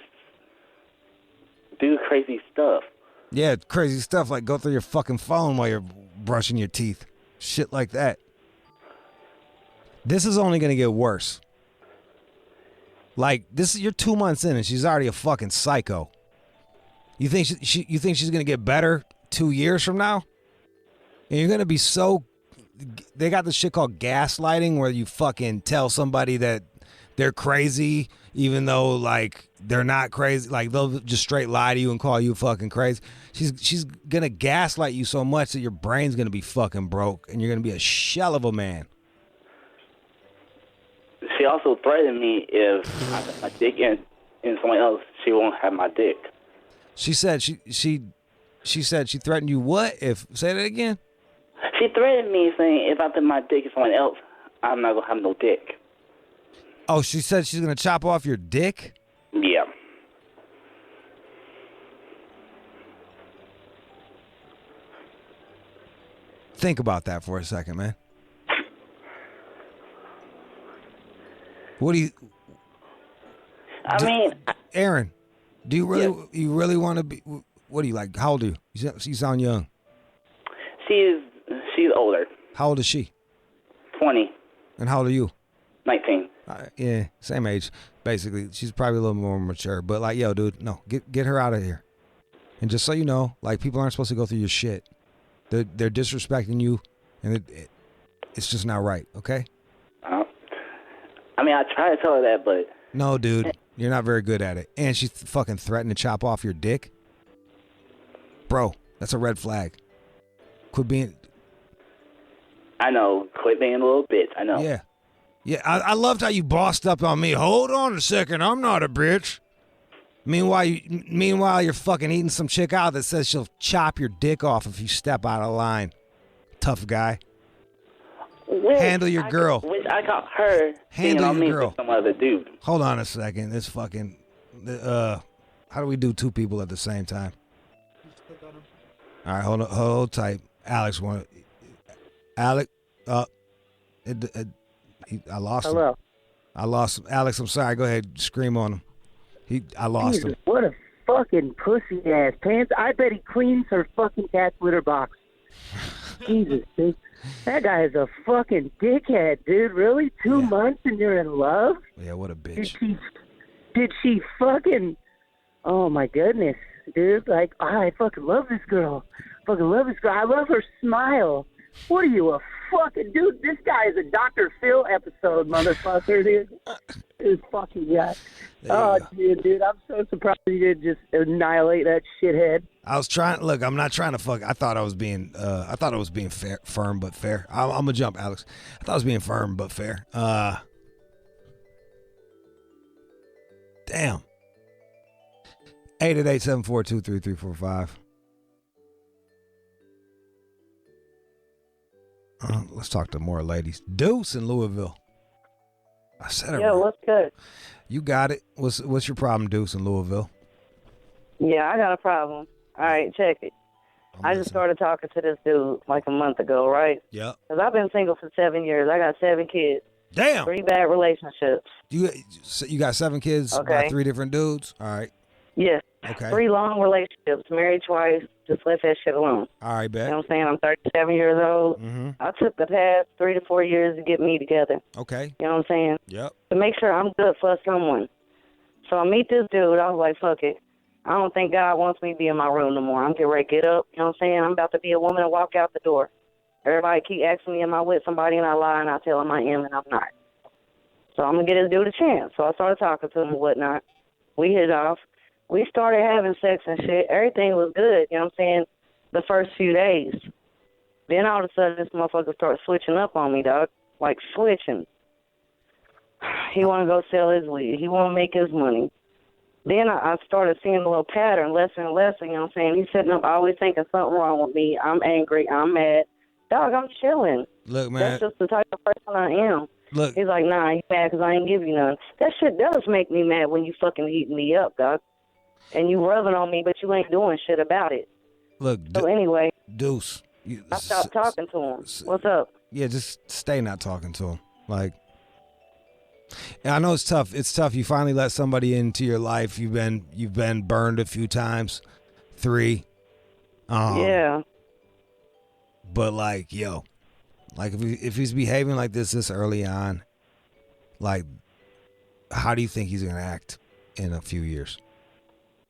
do crazy stuff. Yeah, crazy stuff like go through your fucking phone while you're brushing your teeth. Shit like that. This is only going to get worse. Like, you're 2 months in and she's already a fucking psycho. You think you think she's going to get better 2 years from now? And you're going to be so... They got this shit called gaslighting where you fucking tell somebody that they're crazy even though, like, they're not crazy. Like, they'll just straight lie to you and call you fucking crazy. She's going to gaslight you so much that your brain's going to be fucking broke and you're going to be a shell of a man. She also threatened me if I put my dick in someone else, she won't have my dick. She said she said she threatened you what? Say that again? She threatened me saying if I put my dick in someone else, I'm not going to have no dick. Oh, she said she's going to chop off your dick? Yeah. Think about that for a second, man. What do you... Aaron, do you really want to be... What do you like? How old are you? You sound young. She's older. How old is she? 20. And how old are you? 19. Yeah, same age, basically. She's probably a little more mature. But like, yo, dude, no, get her out of here. And just so you know, like, people aren't supposed to go through your shit. They're disrespecting you, and it's just not right, okay? I mean, I try to tell her that, but... No, dude, you're not very good at it. And she fucking threatened to chop off your dick? Bro, that's a red flag. Quit being... I know. Quit being a little bitch. I know. Yeah. Yeah, I loved how you bossed up on me. Hold on a second. I'm not a bitch. Meanwhile, you're fucking eating some chick out that says she'll chop your dick off if you step out of line. Tough guy. Handle your girl. I got her Handle your girl. With some other dude. Hold on a second. This fucking... how do we do two people at the same time? All right, hold tight. Alex, Alex, I lost him. Hello. I lost him. Alex, I'm sorry. Go ahead. Scream on him. I lost him. What a fucking pussy ass pants. I bet he cleans her fucking cat's litter box. Jesus, dude. That guy is a fucking dickhead, dude. Really? 2 months and you're in love? Yeah, what a bitch. Did she fucking... Oh, my goodness, dude. Like, I fucking love this girl. I love her smile. What are you, a fucking... Dude, this guy is a Dr. Phil episode, motherfucker, dude. This fucking guy. Oh, dude, I'm so surprised you didn't just annihilate that shithead. I was trying... Look, I'm not trying to fuck... I thought I was being fair, firm but fair. I'm going to jump, Alex. I thought I was being firm but fair. Damn. 888-742-3345. Let's talk to more ladies. Deuce in Louisville. I said it. Yeah, right. what's good? You got it. What's your problem, Deuce in Louisville? Yeah, I got a problem. All right, check it. I just started talking to this dude like a month ago, right? Yeah. Because I've been single for 7 years. I got 7 kids. Damn. 3 bad relationships. You got 7 kids by 3 different dudes? All right. Yes. Okay. 3 long relationships, married twice, just left that shit alone. All right, bet. You know what I'm saying? I'm 37 years old. Mm-hmm. I took the past 3 to 4 years to get me together. Okay. You know what I'm saying? Yep. To make sure I'm good for someone. So I meet this dude. I was like, fuck it. I don't think God wants me to be in my room no more. I'm getting ready to get up. You know what I'm saying? I'm about to be a woman and walk out the door. Everybody keep asking me, am I with somebody? And I lie and I tell them I am and I'm not. So I'm going to get this dude a chance. So I started talking to him and whatnot. We hit it off. We started having sex and shit. Everything was good, you know what I'm saying, the first few days. Then all of a sudden, this motherfucker started switching up on me, dog. Like, switching. He want to go sell his weed. He want to make his money. Then I started seeing a little pattern, less and less, you know what I'm saying? He's sitting up always thinking something wrong with me. I'm angry. I'm mad. Dog, I'm chilling. Look, man. That's just the type of person I am. Look. He's like, nah, he's mad because I ain't give you none. That shit does make me mad when you fucking eating me up, dog. And you rubbing on me, but you ain't doing shit about it. Look. So anyway. Deuce. I stopped talking to him. What's up? Yeah, just stay not talking to him. Like, and I know it's tough. It's tough. You finally let somebody into your life. You've been burned a few times. 3. Yeah. But like, yo, like if he's behaving like this early on, like, how do you think he's gonna act in a few years?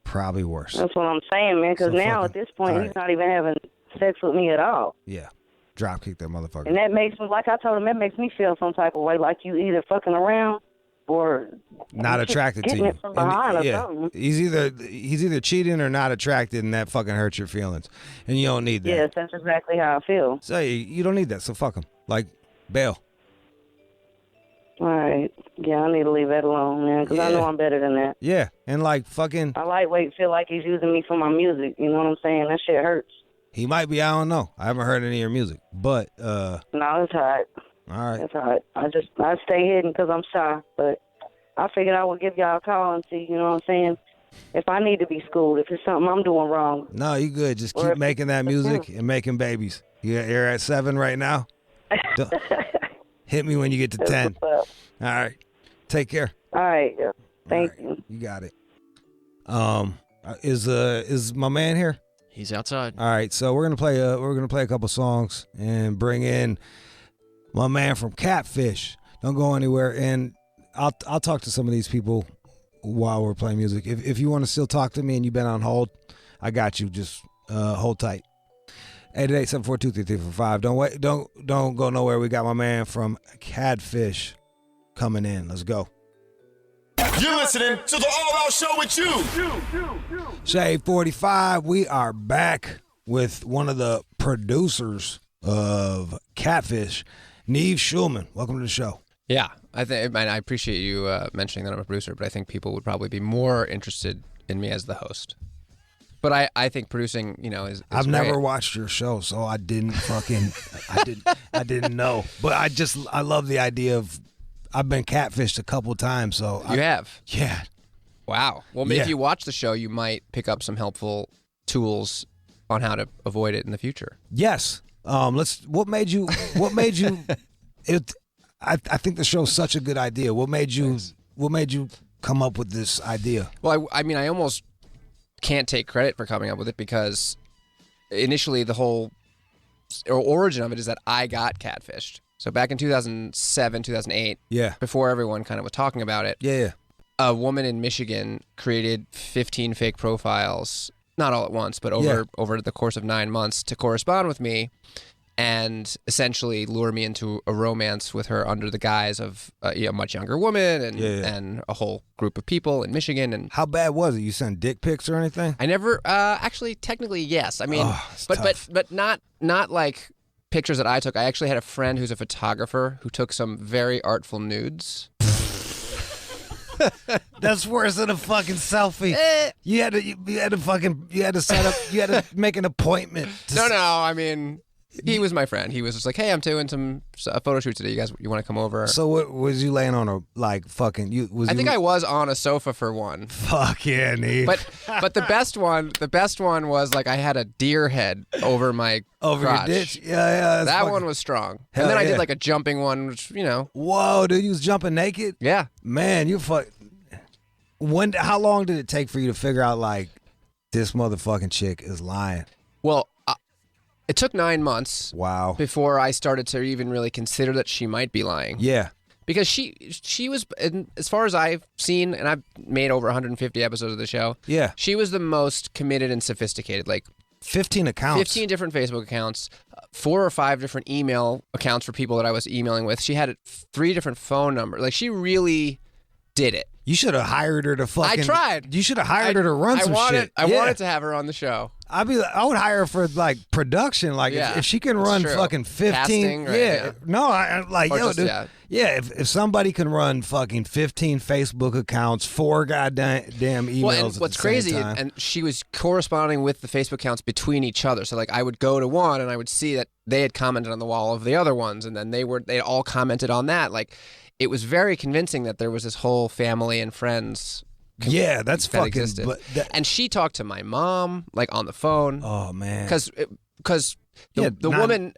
Probably worse. That's what I'm saying, man. Because So now fucking- at this point, all he's right. not even having sex with me at all. Yeah. Drop kick that motherfucker. And that makes me, like I told him, that makes me feel some type of way, like you either fucking around or Not attracted to getting you. it from behind or something. He's either cheating or not attracted, and that fucking hurts your feelings. And you don't need that. Yes, that's exactly how I feel. So you don't need that. So fuck him. Like, bail. All right. Yeah, I need to leave that alone, man, because I know I'm better than that. Yeah, and like fucking. I lightweight feel like he's using me for my music. You know what I'm saying? That shit hurts. He might be. I don't know. I haven't heard any of your music, but No, it's hot. all right. It's hot. I stay hidden because I'm shy, but I figured I would give y'all a call and see, you know what I'm saying, if I need to be schooled, if it's something I'm doing wrong. No, you good. Just Or keep if- making that music and making babies. You're at 7 right now. Don't- Hit me when you get to 10. All right. Take care. All right. Yeah. Thank you. You got it. Is my man here? He's outside. All right, so we're gonna play a couple songs and bring in my man from Catfish. Don't go anywhere, and I'll talk to some of these people while we're playing music. If you want to still talk to me and you've been on hold, I got you. Just hold tight. 888-742-3345. Don't wait. Don't go nowhere. We got my man from Catfish coming in. Let's go. You're listening to the All Out Show with you. Shade 45, we are back with one of the producers of Catfish, Nev Schulman. Welcome to the show. Yeah, I appreciate you mentioning that I'm a producer, but I think people would probably be more interested in me as the host. But I think producing, is I've great. never watched your show, so I didn't fucking I didn't know. But I love the idea of I've been catfished a couple times, so You have? Yeah. Wow. Well, maybe Yeah. if you watch the show, you might pick up some helpful tools on how to avoid it in the future. Yes. What made you it I think the show's such a good idea. What made you come up with this idea? Well, I mean, I almost can't take credit for coming up with it because initially the whole origin of it is that I got catfished. So back in 2007, 2008, yeah, before everyone kind of was talking about it, yeah, a woman in Michigan created 15 fake profiles, not all at once, but over the course of 9 months to correspond with me and essentially lure me into a romance with her under the guise of a much younger woman and a whole group of people in Michigan. And how bad was it? You sent dick pics or anything? I never actually technically yes. I mean, but not like pictures that I took. I actually had a friend who's a photographer who took some very artful nudes. That's worse than a fucking selfie. You had to make an appointment. No, I mean, he was my friend. He was just like, hey, I'm doing a photo shoot today. You want to come over? So what was you laying on I think I was on a sofa for one. Fuck yeah, Neve. But the best one was like I had a deer head over my over crotch. your ditch. Yeah. That one was strong. Hell And then I yeah. did like a jumping one, which Whoa, dude, you was jumping naked? Yeah. Man, you fuck. How long did it take for you to figure out like this motherfucking chick is lying? Well, it took 9 months. Wow. Before I started to even really consider that she might be lying. Yeah. Because she was, as far as I've seen, and I've made over 150 episodes of the show. Yeah. She was the most committed and sophisticated. Like 15 accounts. 15 different Facebook accounts, 4 or 5 different email accounts for people that I was emailing with. She had 3 different phone numbers. Like, she really did it. You should have hired her to fucking. I tried. You should have hired her to run some shit. I wanted to have her on the show. I would hire her for like production. Like if she can run fucking 15. Casting, right, yeah. No, I like Or yo, just, dude. yeah. Yeah, if somebody can run fucking 15 Facebook accounts, 4 goddamn emails. Well, and at what's the crazy, same time. and she was corresponding with the Facebook accounts between each other. So like I would go to one and I would see that they had commented on the wall of the other ones, and then they all commented on that. Like it was very convincing that there was this whole family and friends. Yeah, that's that fucking. existed. And she talked to my mom like on the phone. Oh man, because the woman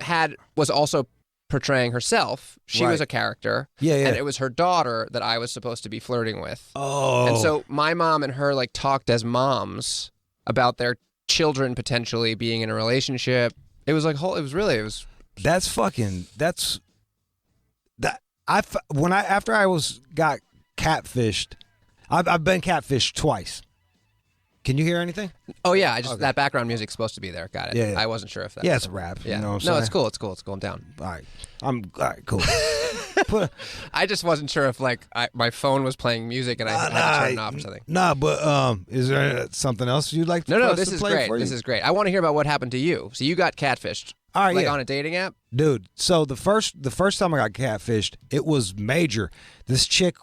was also portraying herself. She was a character. Yeah. And it was her daughter that I was supposed to be flirting with. Oh. And so my mom and her like talked as moms about their children potentially being in a relationship. It was like after I got catfished, I've been catfished twice. Can you hear anything? Oh yeah, that background music's supposed to be there. Got it. Yeah. I wasn't sure if that. Yeah, it's a rap. Yeah. You know what I'm no, saying? it's cool. It's cool. It's going down. All right. All right, cool. I just wasn't sure if like my phone was playing music and I had to turn it off or something. Nah, but is there something else you'd like to No, for us this to is play great. for you? This is great. I want to hear about what happened to you. So you got catfished. All right, like yeah. on a dating app? Dude, so the first time I got catfished, it was major. This chick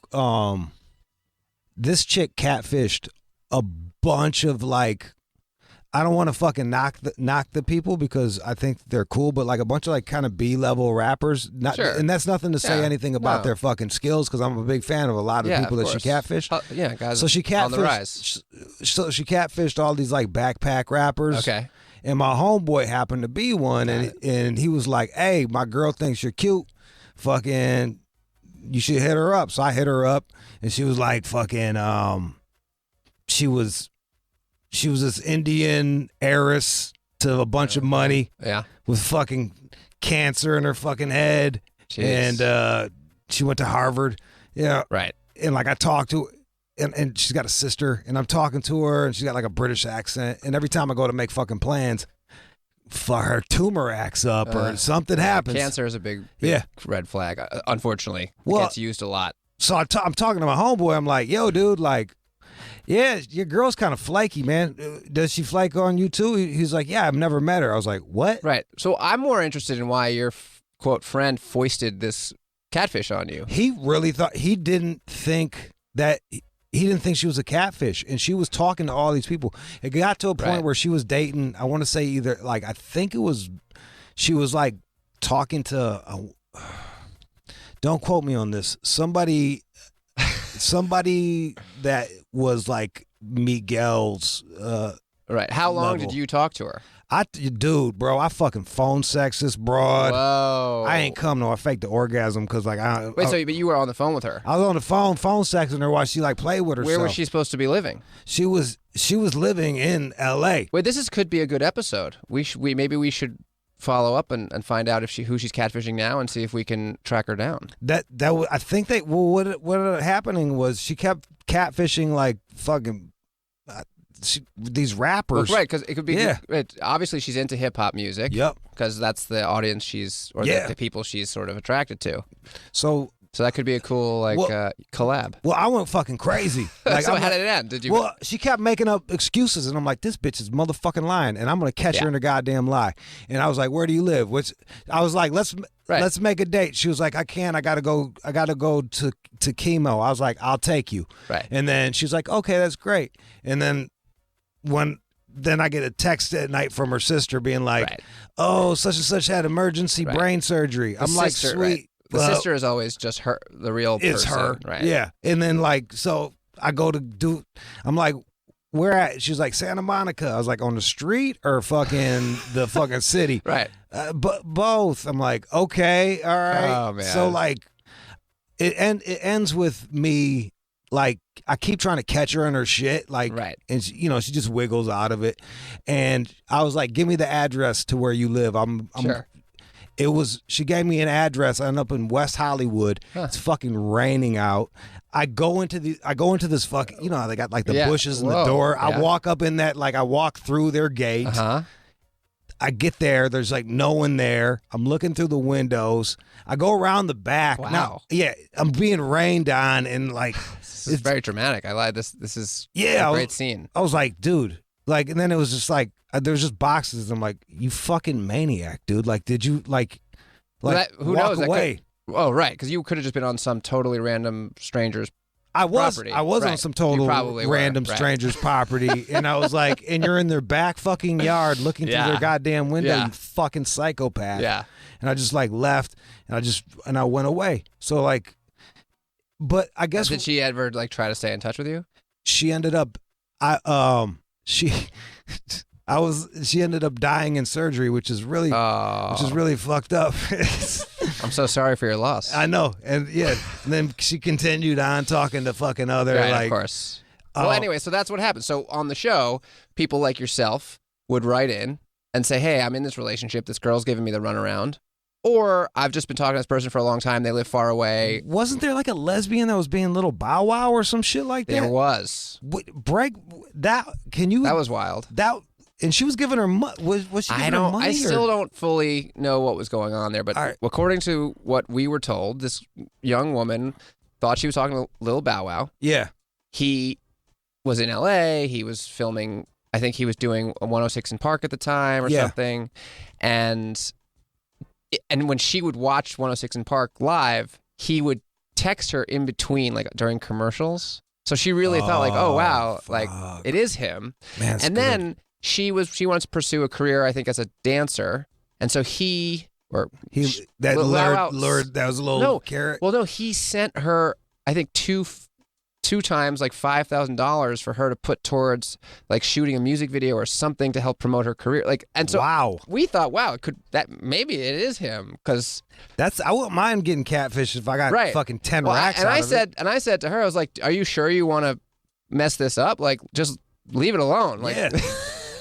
catfished a bunch of like, I don't want to fucking knock the people because I think they're cool, but like a bunch of like kind of B-level rappers. Sure. And that's nothing to say anything about their fucking skills because I'm a big fan of a lot of the people that she catfished. Guys. So she catfished on the rise. So she catfished all these like backpack rappers. Okay. And my homeboy happened to be one, and he was like, "Hey, my girl thinks you're cute. Fucking, you should hit her up." So I hit her up, and she was like, "Fucking, she was this Indian heiress to a bunch of money, with fucking cancer in her fucking head, Jeez. and she went to Harvard, right. And like I talked to." And she's got a sister, and I'm talking to her, and she's got like a British accent. And every time I go to make fucking plans, her tumor acts up or something happens. Cancer is a big red flag, unfortunately. Well, it gets used a lot. So I'm talking to my homeboy. I'm like, yo, dude, like, yeah, your girl's kind of flaky, man. Does she flake on you too? He's like, yeah, I've never met her. I was like, what? Right. So I'm more interested in why your, quote, friend foisted this catfish on you. He really thought, he didn't think she was a catfish, and she was talking to all these people. It got to a point where she was dating, I want to say either, like, I think it was, she was like talking to, don't quote me on this, somebody that was like Miguel's right. How long level. did you talk to her? Dude, bro, I fucking phone sex this broad. Whoa. I ain't come no, I faked the orgasm because like but you were on the phone with her? I was on the phone sexing her while she like played with herself. Where was she supposed to be living? She was living in L.A. Wait, could be a good episode. Maybe we should follow up and find out who she's catfishing now and see if we can track her down. I think what ended up happening was she kept catfishing like fucking these rappers. Well, right, because it could be obviously she's into hip hop music. Yep. Because that's the audience the people she's sort of attracted to. So that could be a cool collab. Well, I went fucking crazy. Like, so how did it end? Did you? Well, she kept making up excuses, and I'm like, this bitch is motherfucking lying, and I'm gonna catch her in a goddamn lie. And I was like, where do you live? I was like, let's make a date. She was like, I can't. I gotta go to chemo. I was like, I'll take you. Right. And then she's like, okay, that's great. And then then I get a text at night from her sister being like, oh, such and such had emergency brain surgery. I'm like, sweet. Right. The sister is always just her, the real person. It's her. Right. Yeah. And then like, so I go to I'm like, where at? She's like, Santa Monica. I was like, on the street or fucking the fucking city? Right. But both. I'm like, okay, all right. Oh, man. So like, it ends with me, like, I keep trying to catch her in her shit, like, and she, she just wiggles out of it. And I was like, give me the address to where you live. Sure. She gave me an address. I end up in West Hollywood. Huh. It's fucking raining out. I go into this fucking, how they got like the bushes in the door. I walk up in that, like I walk through their gate. I get there. There's like no one there. I'm looking through the windows. I go around the back. Wow. Now, yeah, I'm being rained on, and like This is very dramatic. I lied. This is yeah, a great scene. I was like, dude, like, and then it was just like there's just boxes. I'm like, you fucking maniac, dude. Like, did you like Who walk knows? away? Oh, right, because you could have just been on some totally random stranger's property. I was on Right. some You total probably were, random right. stranger's property, and I was like, and you're in their back fucking yard looking through Yeah. their goddamn window, Yeah. you fucking psychopath. Yeah. And I just like left, and I went away. So like, but I guess Did she ever like try to stay in touch with you? she ended up, she ended up dying in surgery, which is really fucked up. I'm so sorry for your loss. I know, and yeah, and then she continued on talking to fucking other Right, like, of course. Well, anyway, so that's what happened. So on the show, people like yourself would write in and say, "Hey, I'm in this relationship. This girl's giving me the runaround." Or I've just been talking to this person for a long time. They live far away. Wasn't there like a lesbian that was being little Bow Wow or some shit like that? There was. Break that. Can you? That was wild. And she was giving her money. Was she giving her money? I still don't fully know what was going on there, but according to what we were told, this young woman thought she was talking to Lil Bow Wow. Yeah. He was in L.A. He was filming. I think he was doing a 106 in Park at the time or something, and when she would watch 106 in Park live, he would text her in between, like during commercials. So she really thought, like, oh wow, like it is him. Man, and then she wanted to pursue a career, I think, as a dancer, and so that was a little carrot. Well, no, he sent her, I think, two times like $5,000 for her to put towards like shooting a music video or something to help promote her career. Like, and so we thought, wow, maybe it is him, because I wouldn't mind getting catfish if I got fucking 10 racks. And I said to her, I was like, are you sure you want to mess this up? Like, just leave it alone. Like, yeah.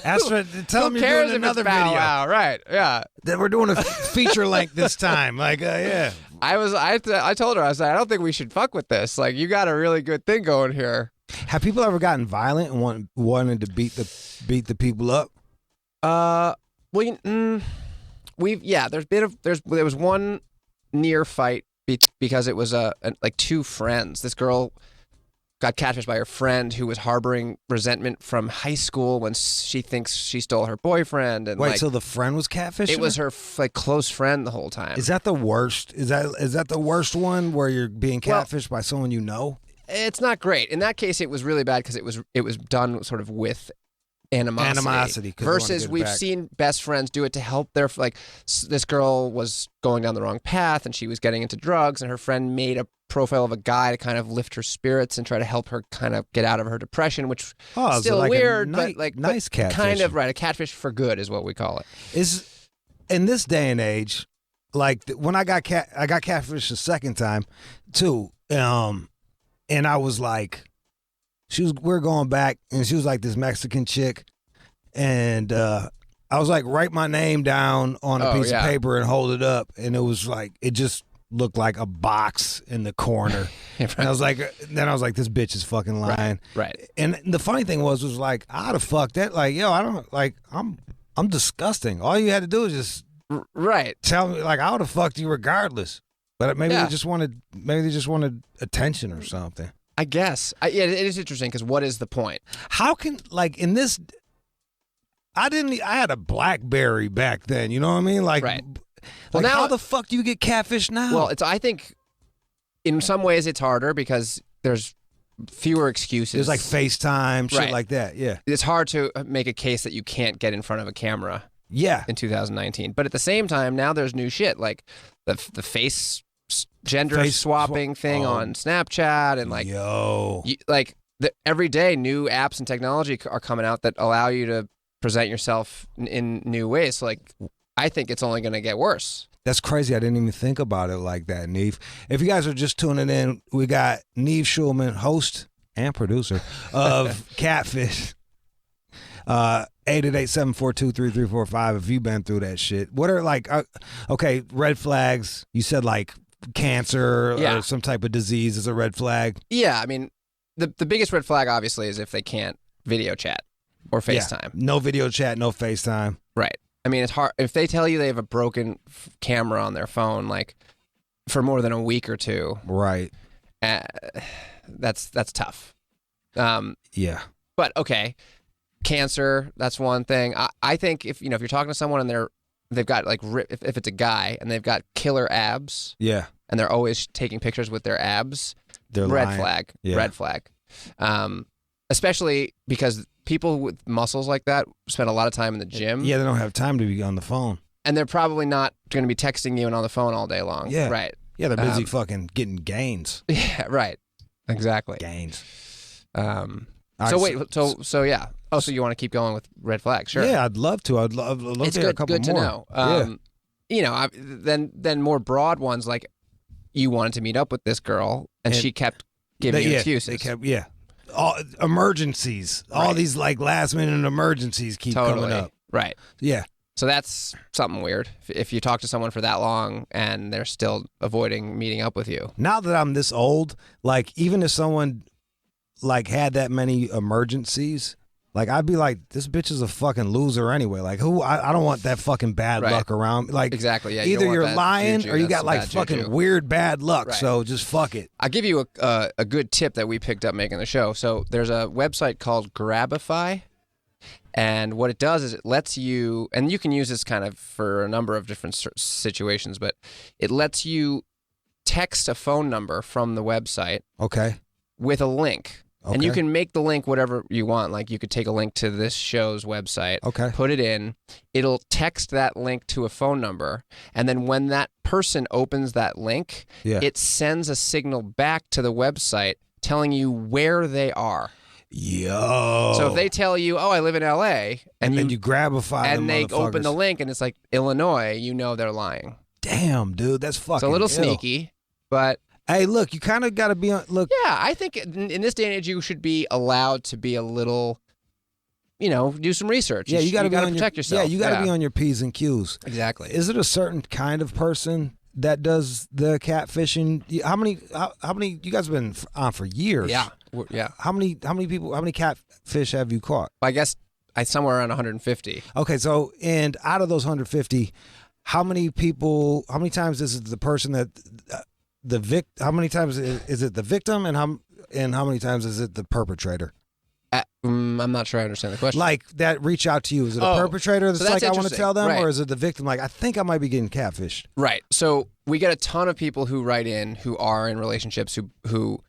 Ask her, tell who him you're cares doing if another it's Bow video. Wow, right? Yeah. That we're doing a feature length this time. Like, yeah. I told her, I said, I don't think we should fuck with this. Like, you got a really good thing going here. Have people ever gotten violent and wanted to beat the people up? There was one near fight because it was like two friends. This girl got catfished by her friend who was harboring resentment from high school when she thinks she stole her boyfriend. And wait, so the friend was catfishing? It was her like close friend the whole time. Is that the worst? Is that the worst one where you're being catfished by someone you know? It's not great. In that case, it was really bad because it was done sort of with animosity 'cause they wanna versus get it we've back. seen best friends do it to help their, like, this girl was going down the wrong path and she was getting into drugs, and her friend made a profile of a guy to kind of lift her spirits and try to help her kind of get out of her depression, which is still like weird, but nice catfish. kind of right. A catfish for good is what we call it. Is in this day and age, like when I got catfished the second time too, and I was like, we're going back, and she was like this Mexican chick, and I was like, write my name down on a piece of paper and hold it up, and it was like, it just looked like a box in the corner. And I was like, this bitch is fucking lying. Right. And the funny thing was like, I'd have fucked that. Like, yo, I don't like, I'm disgusting. All you had to do is just tell me, like, I would have fucked you regardless. But maybe they just wanted attention or something. I guess. It is interesting because what is the point? How can, like, in this, I had a BlackBerry back then, you know what I mean? Like, Well, now, how the fuck do you get catfish now? Well, I think in some ways it's harder because there's fewer excuses. There's like FaceTime, shit like that, yeah. It's hard to make a case that you can't get in front of a camera in 2019. But at the same time, now there's new shit, like the face gender swapping thing on Snapchat, and like, every day new apps and technology are coming out that allow you to present yourself in new ways. So, like, I think it's only going to get worse. That's crazy. I didn't even think about it like that, Nev. If you guys are just tuning in, we got Nev Schulman, host and producer of Catfish. 888-742-3345 if you've been through that shit. What are, like, okay, red flags? You said, like, cancer or some type of disease is a red flag. Yeah, I mean, the biggest red flag, obviously, is if they can't video chat or FaceTime. Yeah. No video chat, no FaceTime. Right. I mean, it's hard if they tell you they have a broken camera on their phone, like for more than a week or two. Right. That's tough. Yeah. But okay, cancer. That's one thing. I think if you're talking to someone and they've got like if it's a guy and they've got killer abs. Yeah. And they're always taking pictures with their abs. They're red lying. flag. Yeah. Red flag. Especially because people with muscles like that spend a lot of time in the gym. Yeah, they don't have time to be on the phone. And they're probably not going to be texting you and on the phone all day long. Yeah. Right. Yeah, they're busy fucking getting gains. Yeah, right. Exactly. Gains. So wait, so yeah. Oh, so you want to keep going with red flags? Sure. Yeah, I'd love to. I'd love It's to hear a good, couple good to more. know. Then more broad ones like you wanted to meet up with this girl and she kept giving you excuses. They kept, all emergencies. All these like last minute emergencies keep coming up. Right. Yeah. So that's something weird. If you talk to someone for that long and they're still avoiding meeting up with you. Now that I'm this old, like even if someone like had that many emergencies, like I'd be like, this bitch is a fucking loser anyway. Like who? I don't want that fucking bad luck around. Like exactly. Yeah. Either you're lying juju, or you got like bad fucking juju. weird bad luck. Right. So just fuck it. I'll give you a good tip that we picked up making the show. So there's a website called Grabify. And what it does is it lets you, and you can use this kind of for a number of different situations, but it lets you text a phone number from the website. Okay. With a link. Okay. And you can make the link whatever you want. Like you could take a link to this show's website, okay, put it in. It'll text that link to a phone number. And then when that person opens that link, it sends a signal back to the website telling you where they are. Yo. So if they tell you, oh, I live in L.A., and then you Grabify and they motherfuckers. open the link and it's like Illinois, you know they're lying. Damn, dude, that's fucking It's a little ill. sneaky, but... Hey, look, you kind of got to be on... Look. Yeah, I think in this day and age, you should be allowed to be a little, do some research. Yeah, you got to protect yourself. Yeah, you got to be on your P's and Q's. Exactly. Is it a certain kind of person that does the catfishing? How many you guys have been on for years? Yeah. Yeah. How many catfish have you caught? I guess somewhere around 150. Okay, so and out of those 150, how many times is it the person that how many times is it the victim and how many times is it the perpetrator? I'm not sure I understand the question. Like that reach out to you, is it a perpetrator that's like I want to tell them, or is it the victim like I think I might be getting catfished? Right. So we get a ton of people who write in who are in relationships who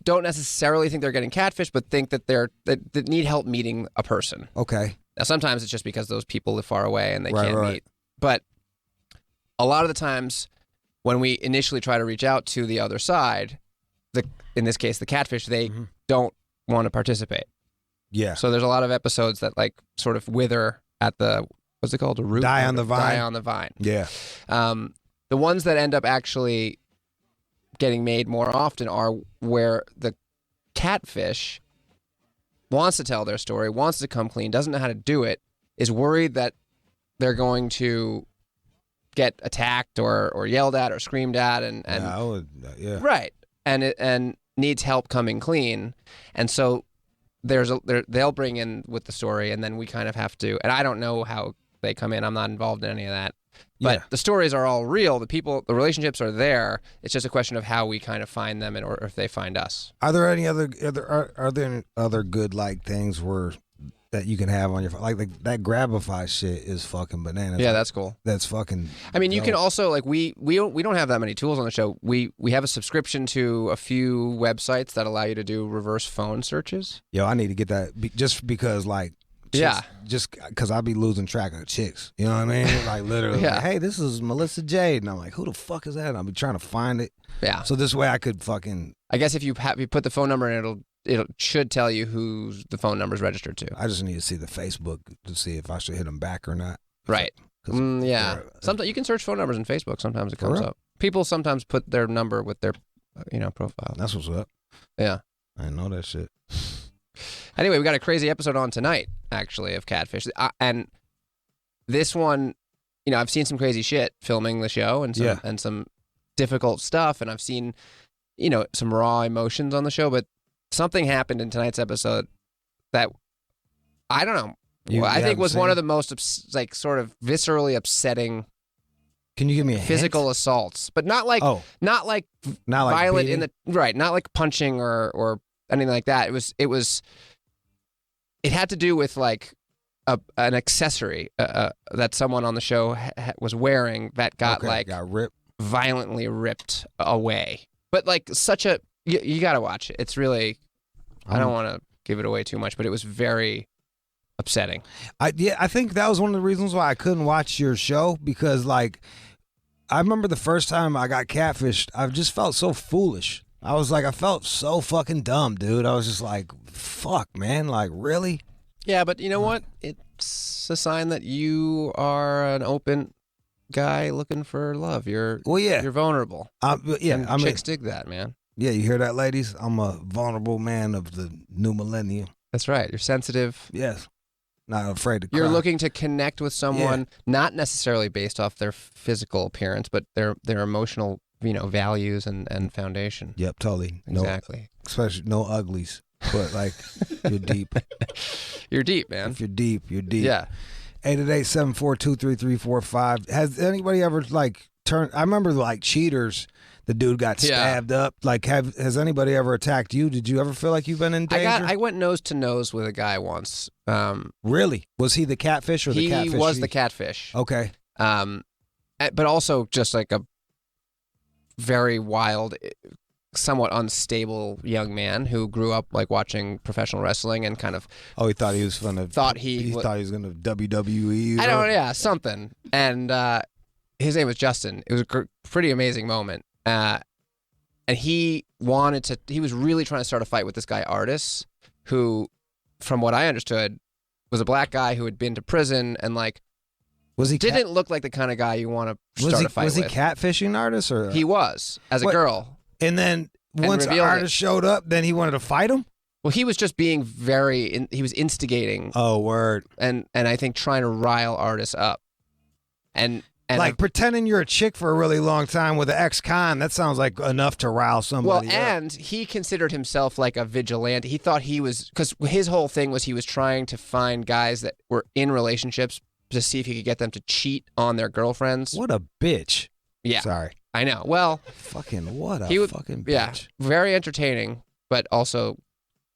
don't necessarily think they're getting catfished, but think that that need help meeting a person. Okay. Now sometimes it's just because those people live far away and they can't right. meet. But a lot of the times when we initially try to reach out to the other side, in this case the catfish, they don't want to participate. Yeah. So there's a lot of episodes that like sort of wither at the what's it called? A root? Die on the vine. Die on the vine. Yeah. The ones that end up actually getting made more often are where the catfish wants to tell their story, wants to come clean, doesn't know how to do it, is worried that they're going to get attacked or yelled at or screamed at and right and needs help coming clean, and so they'll bring in with the story, and then we kind of have to, and I don't know how they come in, I'm not involved in any of that, but the stories are all real, the relationships are there, it's just a question of how we kind of find them or if they find us. Are there any other good like things that you can have on your phone? Like that Grabify shit is fucking bananas. Yeah, that's cool. That's fucking. I mean, you can also like we don't have that many tools on the show. We have a subscription to a few websites that allow you to do reverse phone searches. Yo, I need to get that just because like. Chicks, just because I be losing track of chicks. You know what I mean? Like literally, like, hey, this is Melissa Jade. And I'm like, who the fuck is that? And I'll be trying to find it. Yeah. So this way I could fucking. I guess if you put the phone number in, it should tell you who the phone number is registered to. I just need to see the Facebook to see if I should hit them back or not. Right. Yeah. Sometimes you can search phone numbers in Facebook. Sometimes it comes up. People sometimes put their number with their, profile. That's what's up. Yeah. I didn't know that shit. Anyway, we got a crazy episode on tonight, actually, of Catfish. And this one, I've seen some crazy shit filming the show and some difficult stuff. And I've seen, some raw emotions on the show. But something happened in tonight's episode that, I don't know, I think was one of the most like sort of viscerally upsetting. Can you give me a physical assaults, but not like not like violent beating? in the not like punching or anything like that. It had to do with like an accessory that someone on the show was wearing that got ripped, violently ripped away. But like such a you got to watch it. It's really I don't want to give it away too much, but it was very upsetting. I think that was one of the reasons why I couldn't watch your show, because like I remember the first time I got catfished, I just felt so foolish. I felt so fucking dumb, dude. I was just like, fuck, man, like really? Yeah, but you know what? It's a sign that you are an open guy looking for love. You're vulnerable. Chicks dig that, man. Yeah, you hear that, ladies? I'm a vulnerable man of the new millennium. That's right. You're sensitive. Yes. Not afraid to cry. You're looking to connect with someone, not necessarily based off their physical appearance, but their emotional, values and foundation. Yep, totally. Exactly. Especially no uglies, but like you're deep. You're deep, man. If you're deep, you're deep. Yeah. 888-742-3345. Has anybody ever like turned? I remember like Cheaters. The dude got stabbed up. Like, has anybody ever attacked you? Did you ever feel like you've been in danger? I went nose to nose with a guy once. Really? Was he the catfish or the catfish? He was the catfish. Okay. But also just like a very wild, somewhat unstable young man who grew up like watching professional wrestling and kind of. Oh, he thought he was gonna. Thought he thought he was gonna WWE. I don't know. Yeah, something. And his name was Justin. It was a pretty amazing moment. And he was really trying to start a fight with this guy, Artis, who, from what I understood, was a black guy who had been to prison and like, didn't look like the kind of guy you want to start a fight with. Was he catfishing Artis or? He was, as a girl. And then once Artis showed up, then he wanted to fight him? Well, he was just being he was instigating. Oh, word. And I think trying to rile Artis up. And like pretending you're a chick for a really long time with an ex-con, that sounds like enough to rile somebody up. And he considered himself like a vigilante. He thought he was, because his whole thing was he was trying to find guys that were in relationships to see if he could get them to cheat on their girlfriends. What a bitch. Yeah. Sorry. I know. Well. Fucking what a fucking bitch. Yeah. Very entertaining, but also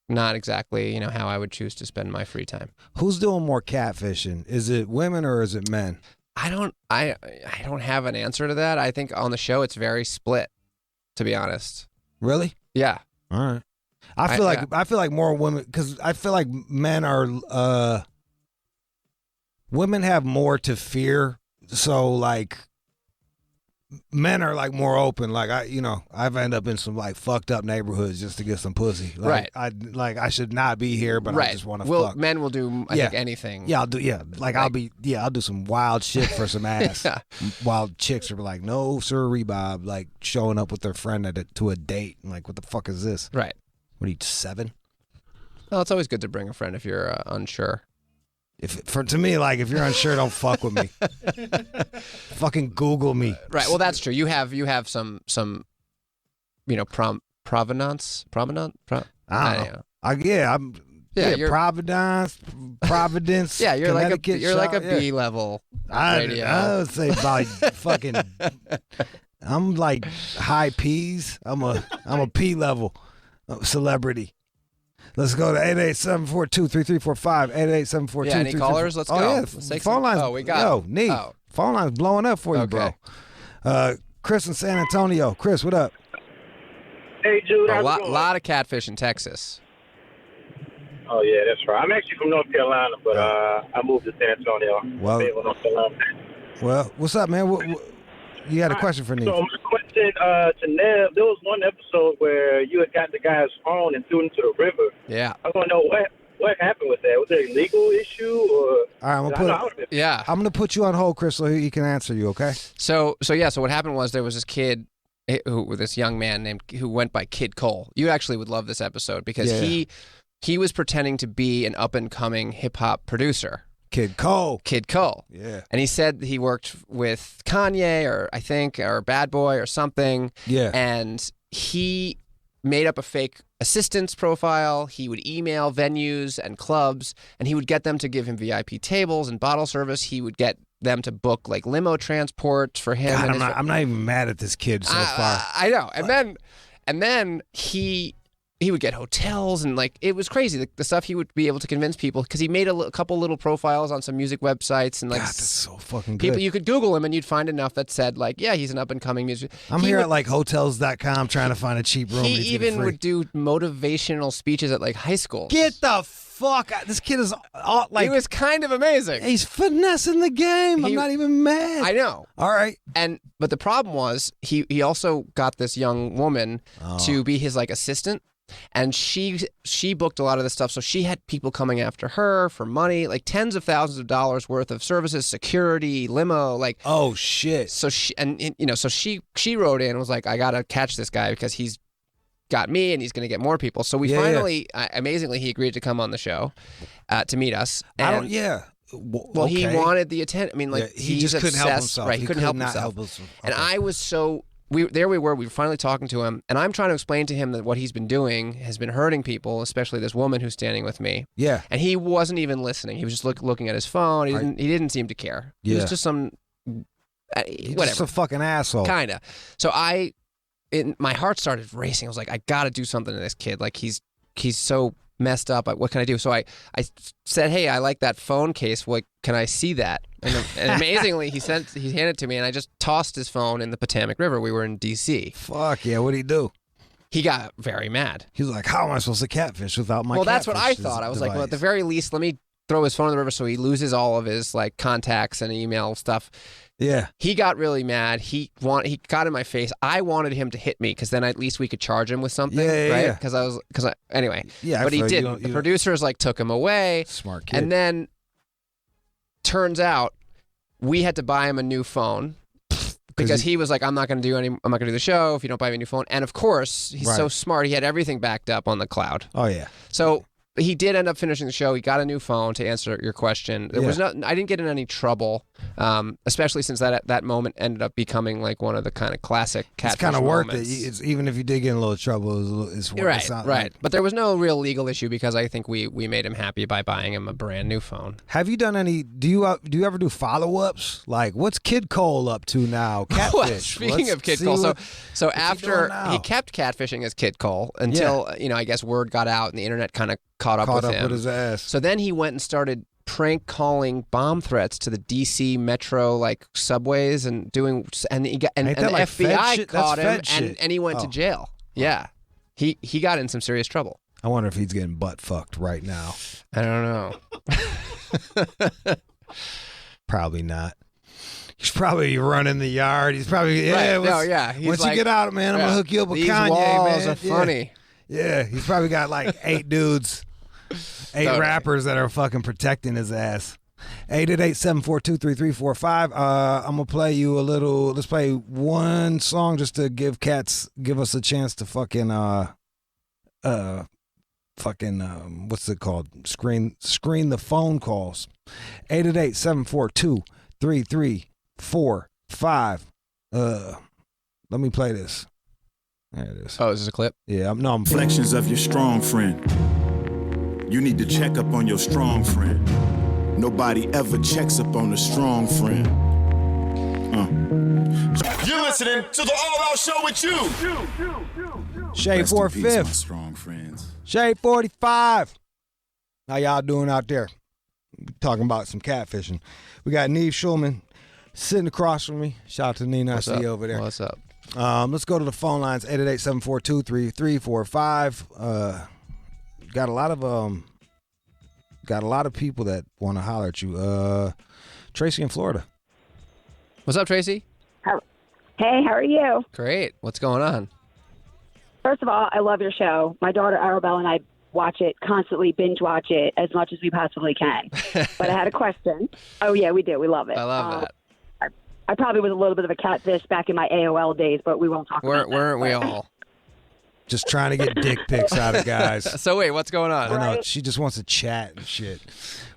not exactly, how I would choose to spend my free time. Who's doing more catfishing? Is it women or is it men? I don't have an answer to that. I think on the show it's very split, to be honest. Really? Yeah. All right. I feel like more women, because I feel like men are women have more to fear. So like men are like more open. Like I've ended up in some like fucked up neighborhoods just to get some pussy. Like, right. I should not be here, but I just want to fuck. Men will do I think anything. Yeah, I'll do. Yeah, like I'll do some wild shit for some ass. While chicks are like, no sir, Bob, like showing up with their friend to a date. And like, what the fuck is this? Right. What are you, 7? Well, it's always good to bring a friend if you're unsure. To me, like if you're unsure, don't fuck with me. Fucking Google me. Right. Well, that's true. You have some provenance. I don't know. You're Providence. Yeah, you're like a B level radio. I would say about fucking. I'm like high P's. I'm a P level celebrity. Let's go to 887-422-3345. 887-422-3345. Yeah, any callers? Let's go. Yeah, Let's take phone lines. Oh, we got Neat. Phone line's blowing up for you, okay. bro. Chris in San Antonio. Chris, what up? Hey, Jude. A lot of catfish in Texas. Oh, yeah, that's right. I'm actually from North Carolina, but I moved to San Antonio. North Carolina. Well, what's up, man? You had a question for me. So my question to Nev, there was one episode where you had got the guy's phone and threw it into the river. Yeah. I want to know what happened with that. Was it a legal issue or? All right, I'm gonna put you on hold, Chris, so he can answer you. Okay. So what happened was there was this kid, this young man who went by Kid Cole. You actually would love this episode because he was pretending to be an up and coming hip hop producer. Kid Cole. Yeah. And he said he worked with Kanye or Bad Boy or something. Yeah. And he made up a fake assistant's profile. He would email venues and clubs, and he would get them to give him VIP tables and bottle service. He would get them to book like limo transport for him. God, I'm not even mad at this kid so far. I know. And then he would get hotels, and like it was crazy the stuff he would be able to convince people, because he made a couple little profiles on some music websites, and like God, that's so fucking good. people, you could Google him and you'd find enough that said like, yeah, he's an up and coming musician. I'm here at like hotels.com trying to find a cheap room. He even would do motivational speeches at like high school. Get the fuck out. This kid is all, like, he was kind of amazing. He's finessing the game. I'm not even mad. I know. All right. But the problem was he also got this young woman to be his like assistant. And she booked a lot of this stuff, so she had people coming after her for money, like tens of thousands of dollars worth of services, security, limo, like. Oh shit! So she wrote in and was like, I gotta catch this guy because he's got me and he's gonna get more people. So we finally, amazingly, he agreed to come on the show to meet us. And well, he wanted the attention. I mean, like he just couldn't help himself. Right, he couldn't help himself. Okay. And I was so. We were finally talking to him, and I'm trying to explain to him that what he's been doing has been hurting people, especially this woman who's standing with me. Yeah. And he wasn't even listening. He was just looking at his phone. He didn't seem to care. Yeah. He was just some whatever. Just a fucking asshole. Kinda. So my heart started racing. I was like, I gotta do something to this kid. Like he's so messed up. What can I do? So I said, hey, I like that phone case. What can I see that? And amazingly, he handed it to me, and I just tossed his phone in the Potomac River. We were in D.C. Fuck yeah! What'd he do? He got very mad. He was like, "How am I supposed to catfish without my?" Well, that's what I thought. I was like, well, at the very least, let me throw his phone in the river so he loses all of his like contacts and email stuff. Yeah. He got really mad. He got in my face. I wanted him to hit me because then at least we could charge him with something, right? Because anyway. Yeah. But he didn't. The producers like took him away. Smart kid. And then turns out we had to buy him a new phone because he was like, I'm not going to do the show if you don't buy me a new phone. And of course, he's so smart. He had everything backed up on the cloud. Oh yeah. So he did end up finishing the show. He got a new phone to answer your question. I didn't get in any trouble, especially since that moment ended up becoming like one of the kind of classic Catfish It's kind of worth it. moments. Even if you did get in a little trouble, it's worth it. Right. But there was no real legal issue because I think we made him happy by buying him a brand new phone. Have you done any? Do you ever do follow-ups? Like, what's Kid Cole up to now? Catfish. Well, speaking of Kid Cole, so after he kept catfishing as Kid Cole until I guess word got out and the internet kind of caught up with his ass. So then he went and started prank calling bomb threats to the DC metro like subways and doing and the FBI caught him and he went to jail. Yeah. He got in some serious trouble. I wonder if he's getting butt fucked right now. I don't know. Probably not. He's probably running the yard. He's probably He's once you get out, man, I'm gonna hook you up with These Kanye, walls man. are funny. Yeah, he's probably got like 8 dudes, 8 rappers that are fucking protecting his ass. 888-742-3345. I'm gonna play you a little. Let's play one song just to give us a chance to fucking what's it called? Screen the phone calls. 888-742-3345. Let me play this. There it is. Oh, is this a clip? Yeah, I'm Reflections of your strong friend. You need to check up on your strong friend. Nobody ever checks up on a strong friend. You're listening to the All Out Show with you. Shade 4/5. Strong friends. Shade 45. How y'all doing out there? Talking about some catfishing. We got Nev Schulman sitting across from me. Shout out to Nina. I see you over there. What's up? Let's go to the phone lines. 888-742-3345. Got a lot of people that want to holler at you. Tracy in Florida. What's up, Tracy? Hey, how are you? Great. What's going on? First of all, I love your show. My daughter Arabelle and I watch it constantly, binge watch it as much as we possibly can. But I had a question. Oh yeah, we do. We love it. I love that. I probably was a little bit of a catfish back in my AOL days, but we won't talk about that. Weren't we all? Just trying to get dick pics out of guys. So wait, what's going on? I know she just wants to chat and shit.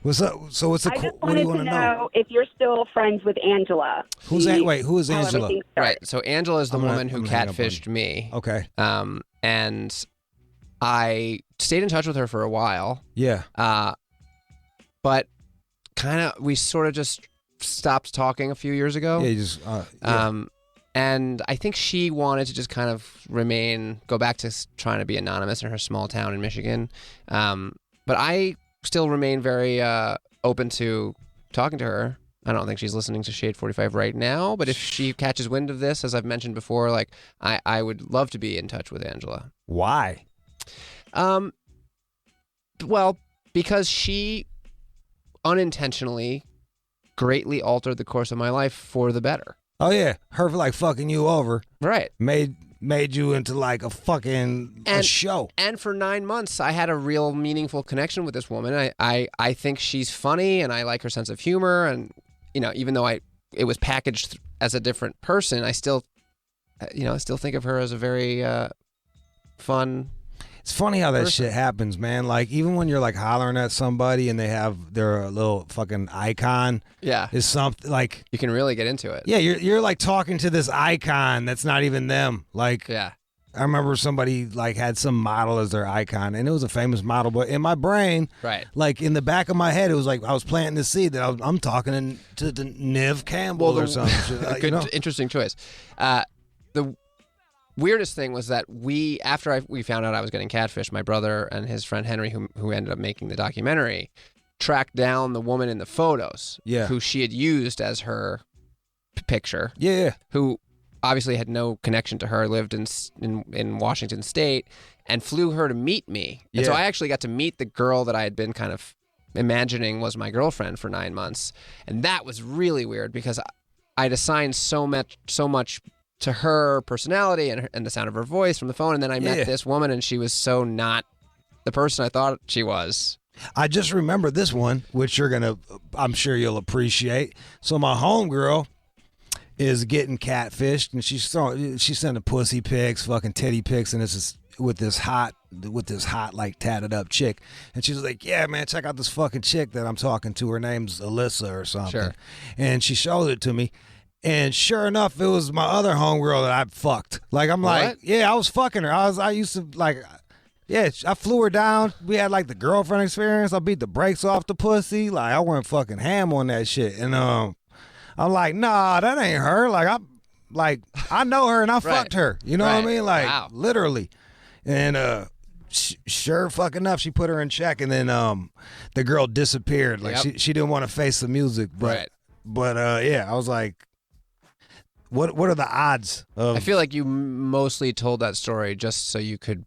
What's up? So what's the? I just What do you want wanted to to know if you're still friends with Angela. Who's that? Wait, who is how Angela? everything started. Right. So Angela is the woman who I'm gonna hang up on catfished me. Okay. And I stayed in touch with her for a while. Yeah. But kind of, we sort of just stopped talking a few years ago. Yeah. You just. Yeah. And I think she wanted to just kind of go back to trying to be anonymous in her small town in Michigan. But I still remain very open to talking to her. I don't think she's listening to Shade 45 right now, but if she catches wind of this, as I've mentioned before, like I would love to be in touch with Angela. Why? Well, because she unintentionally greatly altered the course of my life for the better. Oh yeah, her like fucking you over. Right. Made you into like a fucking a show. And for 9 months, I had a real meaningful connection with this woman. I think she's funny, and I like her sense of humor. And even though it was packaged as a different person, I still think of her as a very fun. It's funny how that person. shit happens, man. Like even when you're like hollering at somebody and they have their little fucking icon. Yeah. Is something like you can really get into it. Yeah, you're like talking to this icon that's not even them. Like yeah. I remember somebody like had some model as their icon, and it was a famous model, but in my brain, right, like in the back of my head, it was like I was planting the seed that I'm talking to Nev Campbell or something. Like, good, interesting choice. The weirdest thing was that after we found out I was getting catfished, my brother and his friend Henry, who ended up making the documentary, tracked down the woman in the photos, who she had used as her picture, who obviously had no connection to her, lived in Washington State, and flew her to meet me. And so I actually got to meet the girl that I had been kind of imagining was my girlfriend for 9 months, and that was really weird because I'd assigned so much to her personality and the sound of her voice from the phone, and then I met this woman, and she was so not the person I thought she was. I just remember this one, which I'm sure you'll appreciate. So my homegirl is getting catfished, and she's sending pussy pics, fucking titty pics, and this is with this hot like tatted up chick, and she's like, yeah man, check out this fucking chick that I'm talking to, her name's Alyssa or something. Sure. And she showed it to me, and sure enough, it was my other homegirl that I fucked. Like I'm like, yeah, I was fucking her. I used to like, yeah, I flew her down. We had like the girlfriend experience. I beat the brakes off the pussy. Like I went fucking ham on that shit. And I'm like, nah, that ain't her. Like I know her and I fucked her. You know what I mean? Like literally. And sure fucking enough, she put her in check, and then the girl disappeared. Like she didn't want to face the music. But yeah, I was like, what are the odds of? I feel like you mostly told that story just so you could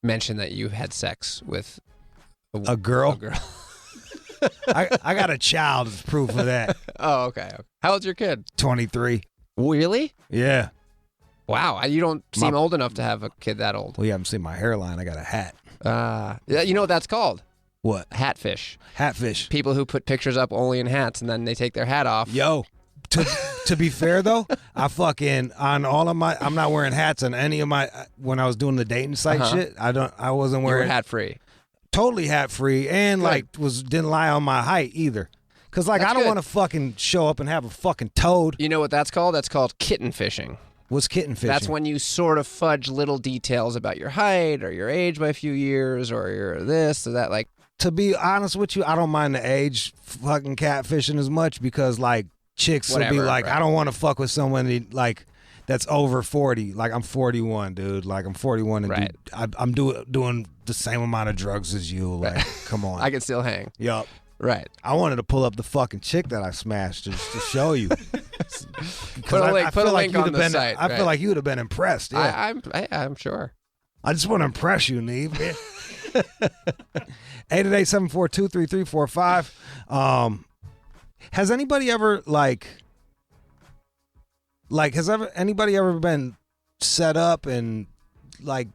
mention that you had sex with a girl. I got a child as proof of that. Oh, okay. How old's your kid? 23. Really? Yeah. Wow. You don't seem old enough to have a kid that old. Well, you haven't seen my hairline. I got a hat. You know what that's called? What? Hatfish. Hatfish. People who put pictures up only in hats and then they take their hat off. Yo. To be fair though, I fucking on all of my. I'm not wearing hats on any of my. When I was doing the dating site shit, I wasn't wearing. You were hat free. Totally hat free, and didn't lie on my height either. Cause like I don't want to fucking show up and have a fucking toad. You know what that's called? That's called kitten fishing. What's kitten fishing? That's when you sort of fudge little details about your height or your age by a few years or your this or that. Like, to be honest with you, I don't mind the age fucking catfishing as much because like chicks will be like, I don't want to fuck with someone like that's over 40. Like I'm 41, dude. Like I'm 41 and I'm doing the same amount of drugs as you. Like, come on. I can still hang. Yup. Right. I wanted to pull up the fucking chick that I smashed to show you. Put a link on the site. I feel like you would have been impressed. Yeah. I'm sure. I just want to impress you, Neve. 888-742-3345. Has anybody ever anybody ever been set up and like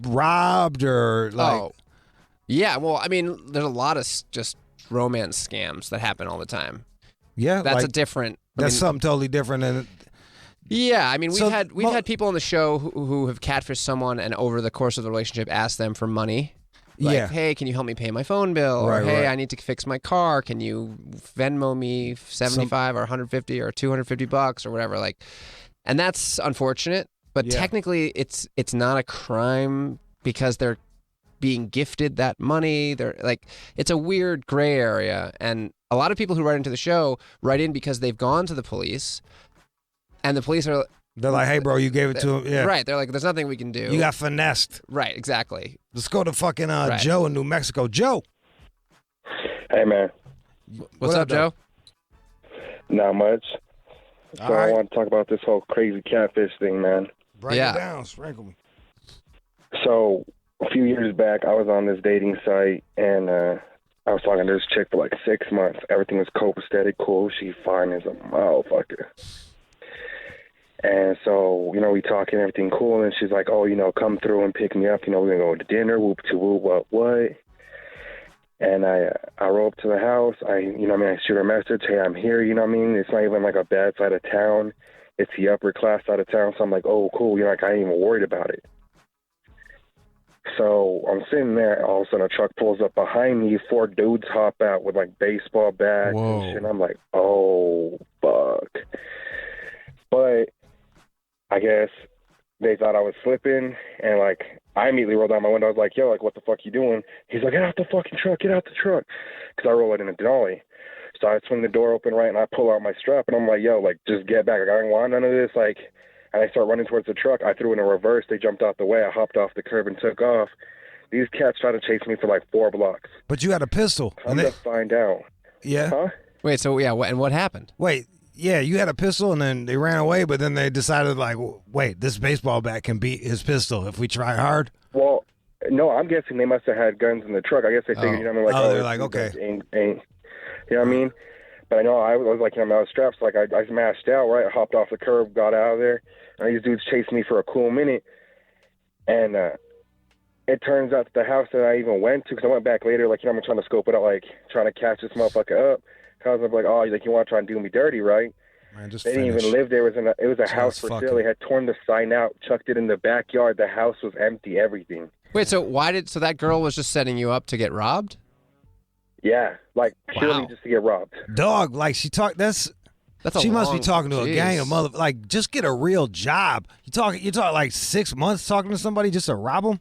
robbed or like? Oh, yeah. Well, I mean, there's a lot of just romance scams that happen all the time. Yeah, that's a different. That's something totally different than Yeah, I mean, we've had people on the show who have catfished someone, and over the course of the relationship, asked them for money. Like, hey, can you help me pay my phone bill? Or hey, I need to fix my car. Can you Venmo me 75 or 150 or $250 or whatever? Like, and that's unfortunate. But technically, it's not a crime because they're being gifted that money. They're like, it's a weird gray area. And a lot of people who write into the show write in because they've gone to the police, and the police are. They're like, hey, bro, you gave it to him. Yeah. Right. They're like, there's nothing we can do. You got finessed. Right. Exactly. Let's go to fucking Joe in New Mexico. Joe. Hey, man. What's up, Joe? Not much. So All right. I want to talk about this whole crazy catfish thing, man. Break it down. Sprinkle me. So a few years back, I was on this dating site, and I was talking to this chick for like 6 months. Everything was copacetic, cool. She fine as a motherfucker. And so, we talking, everything cool, and she's like, oh, come through and pick me up. We're going to go to dinner, whoop-to-whoop, what? And I roll up to the house. I shoot her a message, hey, I'm here, It's not even like a bad side of town. It's the upper class side of town. So I'm like, oh, cool. I ain't even worried about it. So I'm sitting there, all of a sudden a truck pulls up behind me. 4 dudes hop out with like baseball bats and shit. And I'm like, oh, fuck. But I guess they thought I was slipping, and like I immediately rolled down my window. I was like, yo, like, what the fuck you doing? He's like, get out the fucking truck, get out the truck. Because I roll it in a Denali. So I swing the door open, right, and I pull out my strap, and I'm like, yo, like, just get back. Like, I don't want none of this. Like, and I start running towards the truck. I threw in a reverse. They jumped out the way. I hopped off the curb and took off. These cats tried to chase me for like 4 blocks. But you had a pistol. Come to find out. Yeah. Huh? Wait, so yeah, and what happened? Wait, yeah, you had a pistol, and then they ran away, but then they decided, like, wait, this baseball bat can beat his pistol if we try hard? Well, no, I'm guessing they must have had guns in the truck. I guess they figured, they're like, okay. Ain't, you know what I mean? But I know I was like, I was strapped, so like I smashed out, right? I hopped off the curb, got out of there, and these dudes chased me for a cool minute. And it turns out that the house that I even went to, because I went back later, like, I'm trying to scope it out, like, trying to catch this motherfucker up. I was like, oh, like, you want to try and do me dirty, right? Man, just they didn't even live there. It was a house for sale. They had torn the sign out, chucked it in the backyard. The house was empty, everything. Wait, so so that girl was just setting you up to get robbed? Yeah, like purely just to get robbed. Dog, like she must be talking to a gang of mother. Like, just get a real job. You talk like 6 months talking to somebody just to rob them.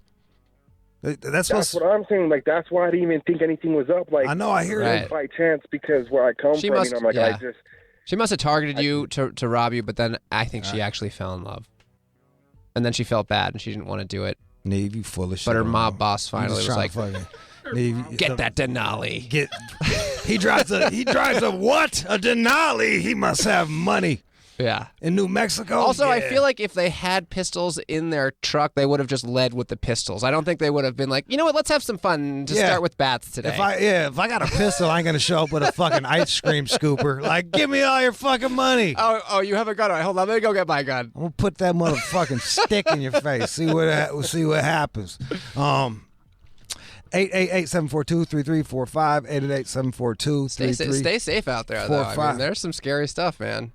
That's what I'm saying. Like, that's why I didn't even think anything was up. Like, I know, I hear it by chance, because where I come from, I'm like, I just. She must have targeted you to rob you, but then I think she actually fell in love, and then she felt bad and she didn't want to do it. Neve, you full of shit. But her mob boss finally was like, Neve, "Get that Denali." He drives a what? A Denali. He must have money. Yeah. In New Mexico? Also, yeah. I feel like if they had pistols in their truck, they would have just led with the pistols. I don't think they would have been like, you know what, let's have some fun. Just start with bats today. If I got a pistol, I ain't going to show up with a fucking ice cream scooper. Like, give me all your fucking money. Oh, you have a gun. All right, hold on. Let me go get my gun. I'm going to put that motherfucking stick in your face. See what happens. 888-742-3345, 888-742-3345. Stay safe out there, though. I mean, there's some scary stuff, man.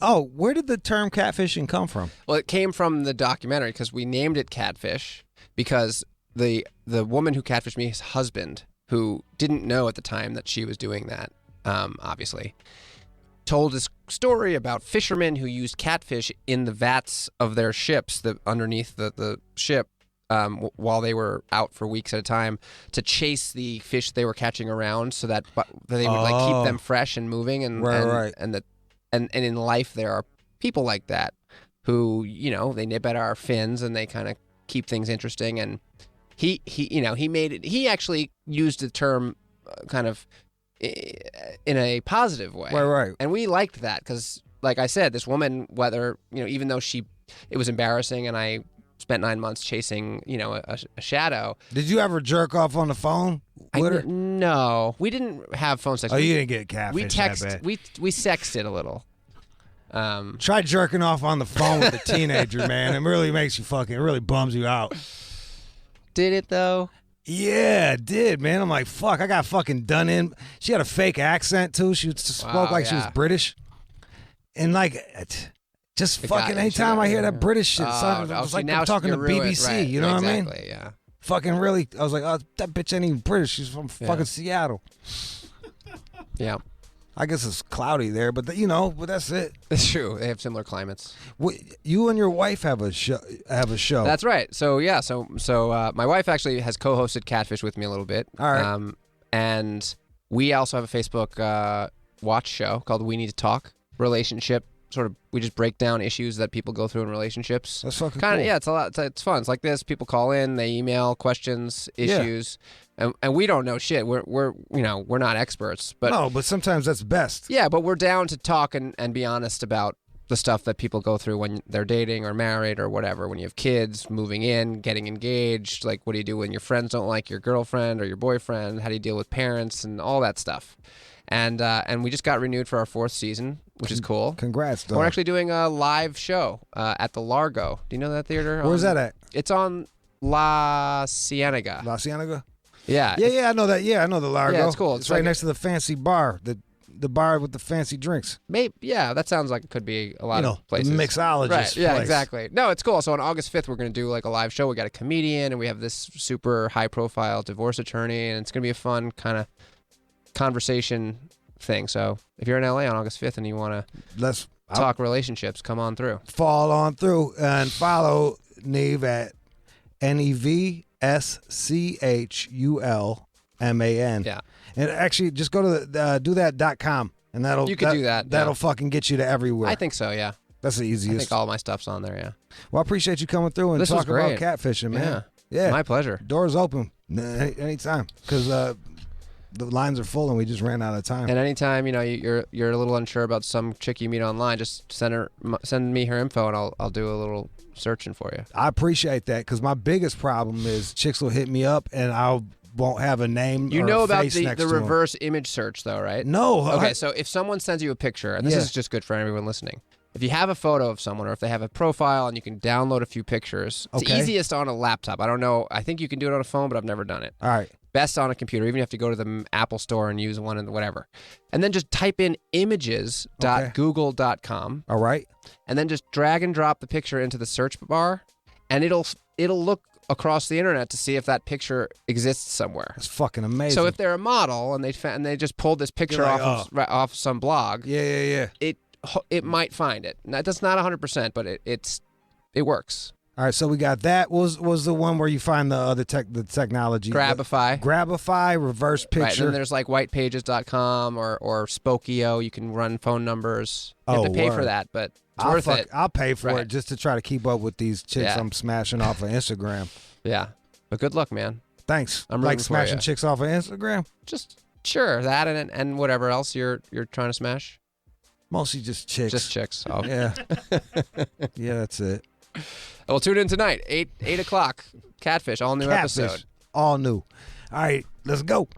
Oh, where did the term catfishing come from? Well, it came from the documentary, because we named it Catfish because the woman who catfished me, his husband, who didn't know at the time that she was doing that, obviously, told this story about fishermen who used catfish in the vats of their ships, underneath the ship, while they were out for weeks at a time, to chase the fish they were catching around, so that they would like keep them fresh and moving, and in life there are people like that who, they nip at our fins and they kind of keep things interesting. And he made it. He actually used the term kind of in a positive way. Right. And we liked that because, like I said, this woman, whether even though it was embarrassing, and I spent 9 months chasing, a shadow. Did you ever jerk off on the phone with her? No, we didn't have phone sex. Oh, you didn't get catfish. We sexted a little. Try jerking off on the phone with a teenager, man. It really makes you it really bums you out. Did it though? Yeah, it did, man. I'm like, fuck, I got fucking done in. She had a fake accent too. She spoke like she was British. And like, just fucking anytime I hear that British shit, son, it's like I'm talking to BBC. Right, you know what I mean? Exactly. Yeah. Fucking really, I was like, oh, that bitch ain't even British. She's from fucking Seattle. Yeah. I guess it's cloudy there, but but that's it. It's true. They have similar climates. You and your wife have a show. That's right. So yeah. So my wife actually has co-hosted Catfish with me a little bit. All right. And we also have a Facebook watch show called We Need to Talk. Relationship. We just break down issues that people go through in relationships. That's fucking cool. Yeah, it's a lot. It's fun. It's like this. People call in, they email questions, issues, and we don't know shit. We're not experts, but no, but sometimes that's best. Yeah, but we're down to talk and be honest about the stuff that people go through when they're dating or married or whatever. When you have kids, moving in, getting engaged, like what do you do when your friends don't like your girlfriend or your boyfriend? How do you deal with parents and all that stuff? And we just got renewed for our 4th season, which is cool. Congrats, dog. We're actually doing a live show at the Largo. Do you know that theater? Where's that at? It's on La Cienega. La Cienega? Yeah. Yeah, I know that. Yeah, I know the Largo. Yeah, it's cool. It's right next to the fancy bar, the bar with the fancy drinks. Maybe, yeah, that sounds like it could be a lot of places. The mixologist Right, yeah, place. exactly. No, it's cool. So on August 5th, we're going to do like a live show. We got a comedian, and we have this super high-profile divorce attorney, and it's going to be a fun kind of conversation thing. So if you're in LA on August 5th and you want to talk relationships, come on through. Fall on through and follow Nev at NEVSCHULMAN. Yeah. And actually, just go to the dothat.com and that'll You could do that. That'll fucking get you to everywhere. I think so, yeah. That's the easiest. I think all my stuff's on there, yeah. Well, I appreciate you coming through and This was talking about great. catfishing, man. Yeah. My pleasure. Doors open anytime because the lines are full and we just ran out of time. And anytime you're a little unsure about some chick you meet online, just send me her info and I'll do a little searching for you. I appreciate that because my biggest problem is chicks will hit me up and I won't have a name. You or know a about face the next to 'em. reverse image search though, right? No. Okay, so if someone sends you a picture, and this is just good for everyone listening. If you have a photo of someone or if they have a profile and you can download a few pictures, it's easiest on a laptop. I don't know. I think you can do it on a phone, but I've never done it. All right. Best on a computer. Even if you have to go to the Apple store and use one and whatever. And then just type in images.google.com. All right. And then just drag and drop the picture into the search bar, and it'll look across the internet to see if that picture exists somewhere. That's fucking amazing. So if they're a model and they just pulled this picture You're like, off some blog, yeah, it might find it. Now, that's not 100%, but it works. All right, so we got that. Was the one where you find the other the technology? Grabify, reverse picture. Right, and then there's like whitepages.com or Spokeo. You can run phone numbers. You have to pay for that, but it's worth it. I'll pay for it just to try to keep up with these chicks I'm smashing off of Instagram. Yeah, but good luck, man. Thanks. I'm like rooting for smashing you. chicks off of Instagram? Just sure that and whatever else you're trying to smash. Mostly just chicks. Just chicks. Oh. Yeah. Yeah, that's it. Well, tune in tonight, 8 o'clock. Catfish, all new episode. All new. All right, let's go.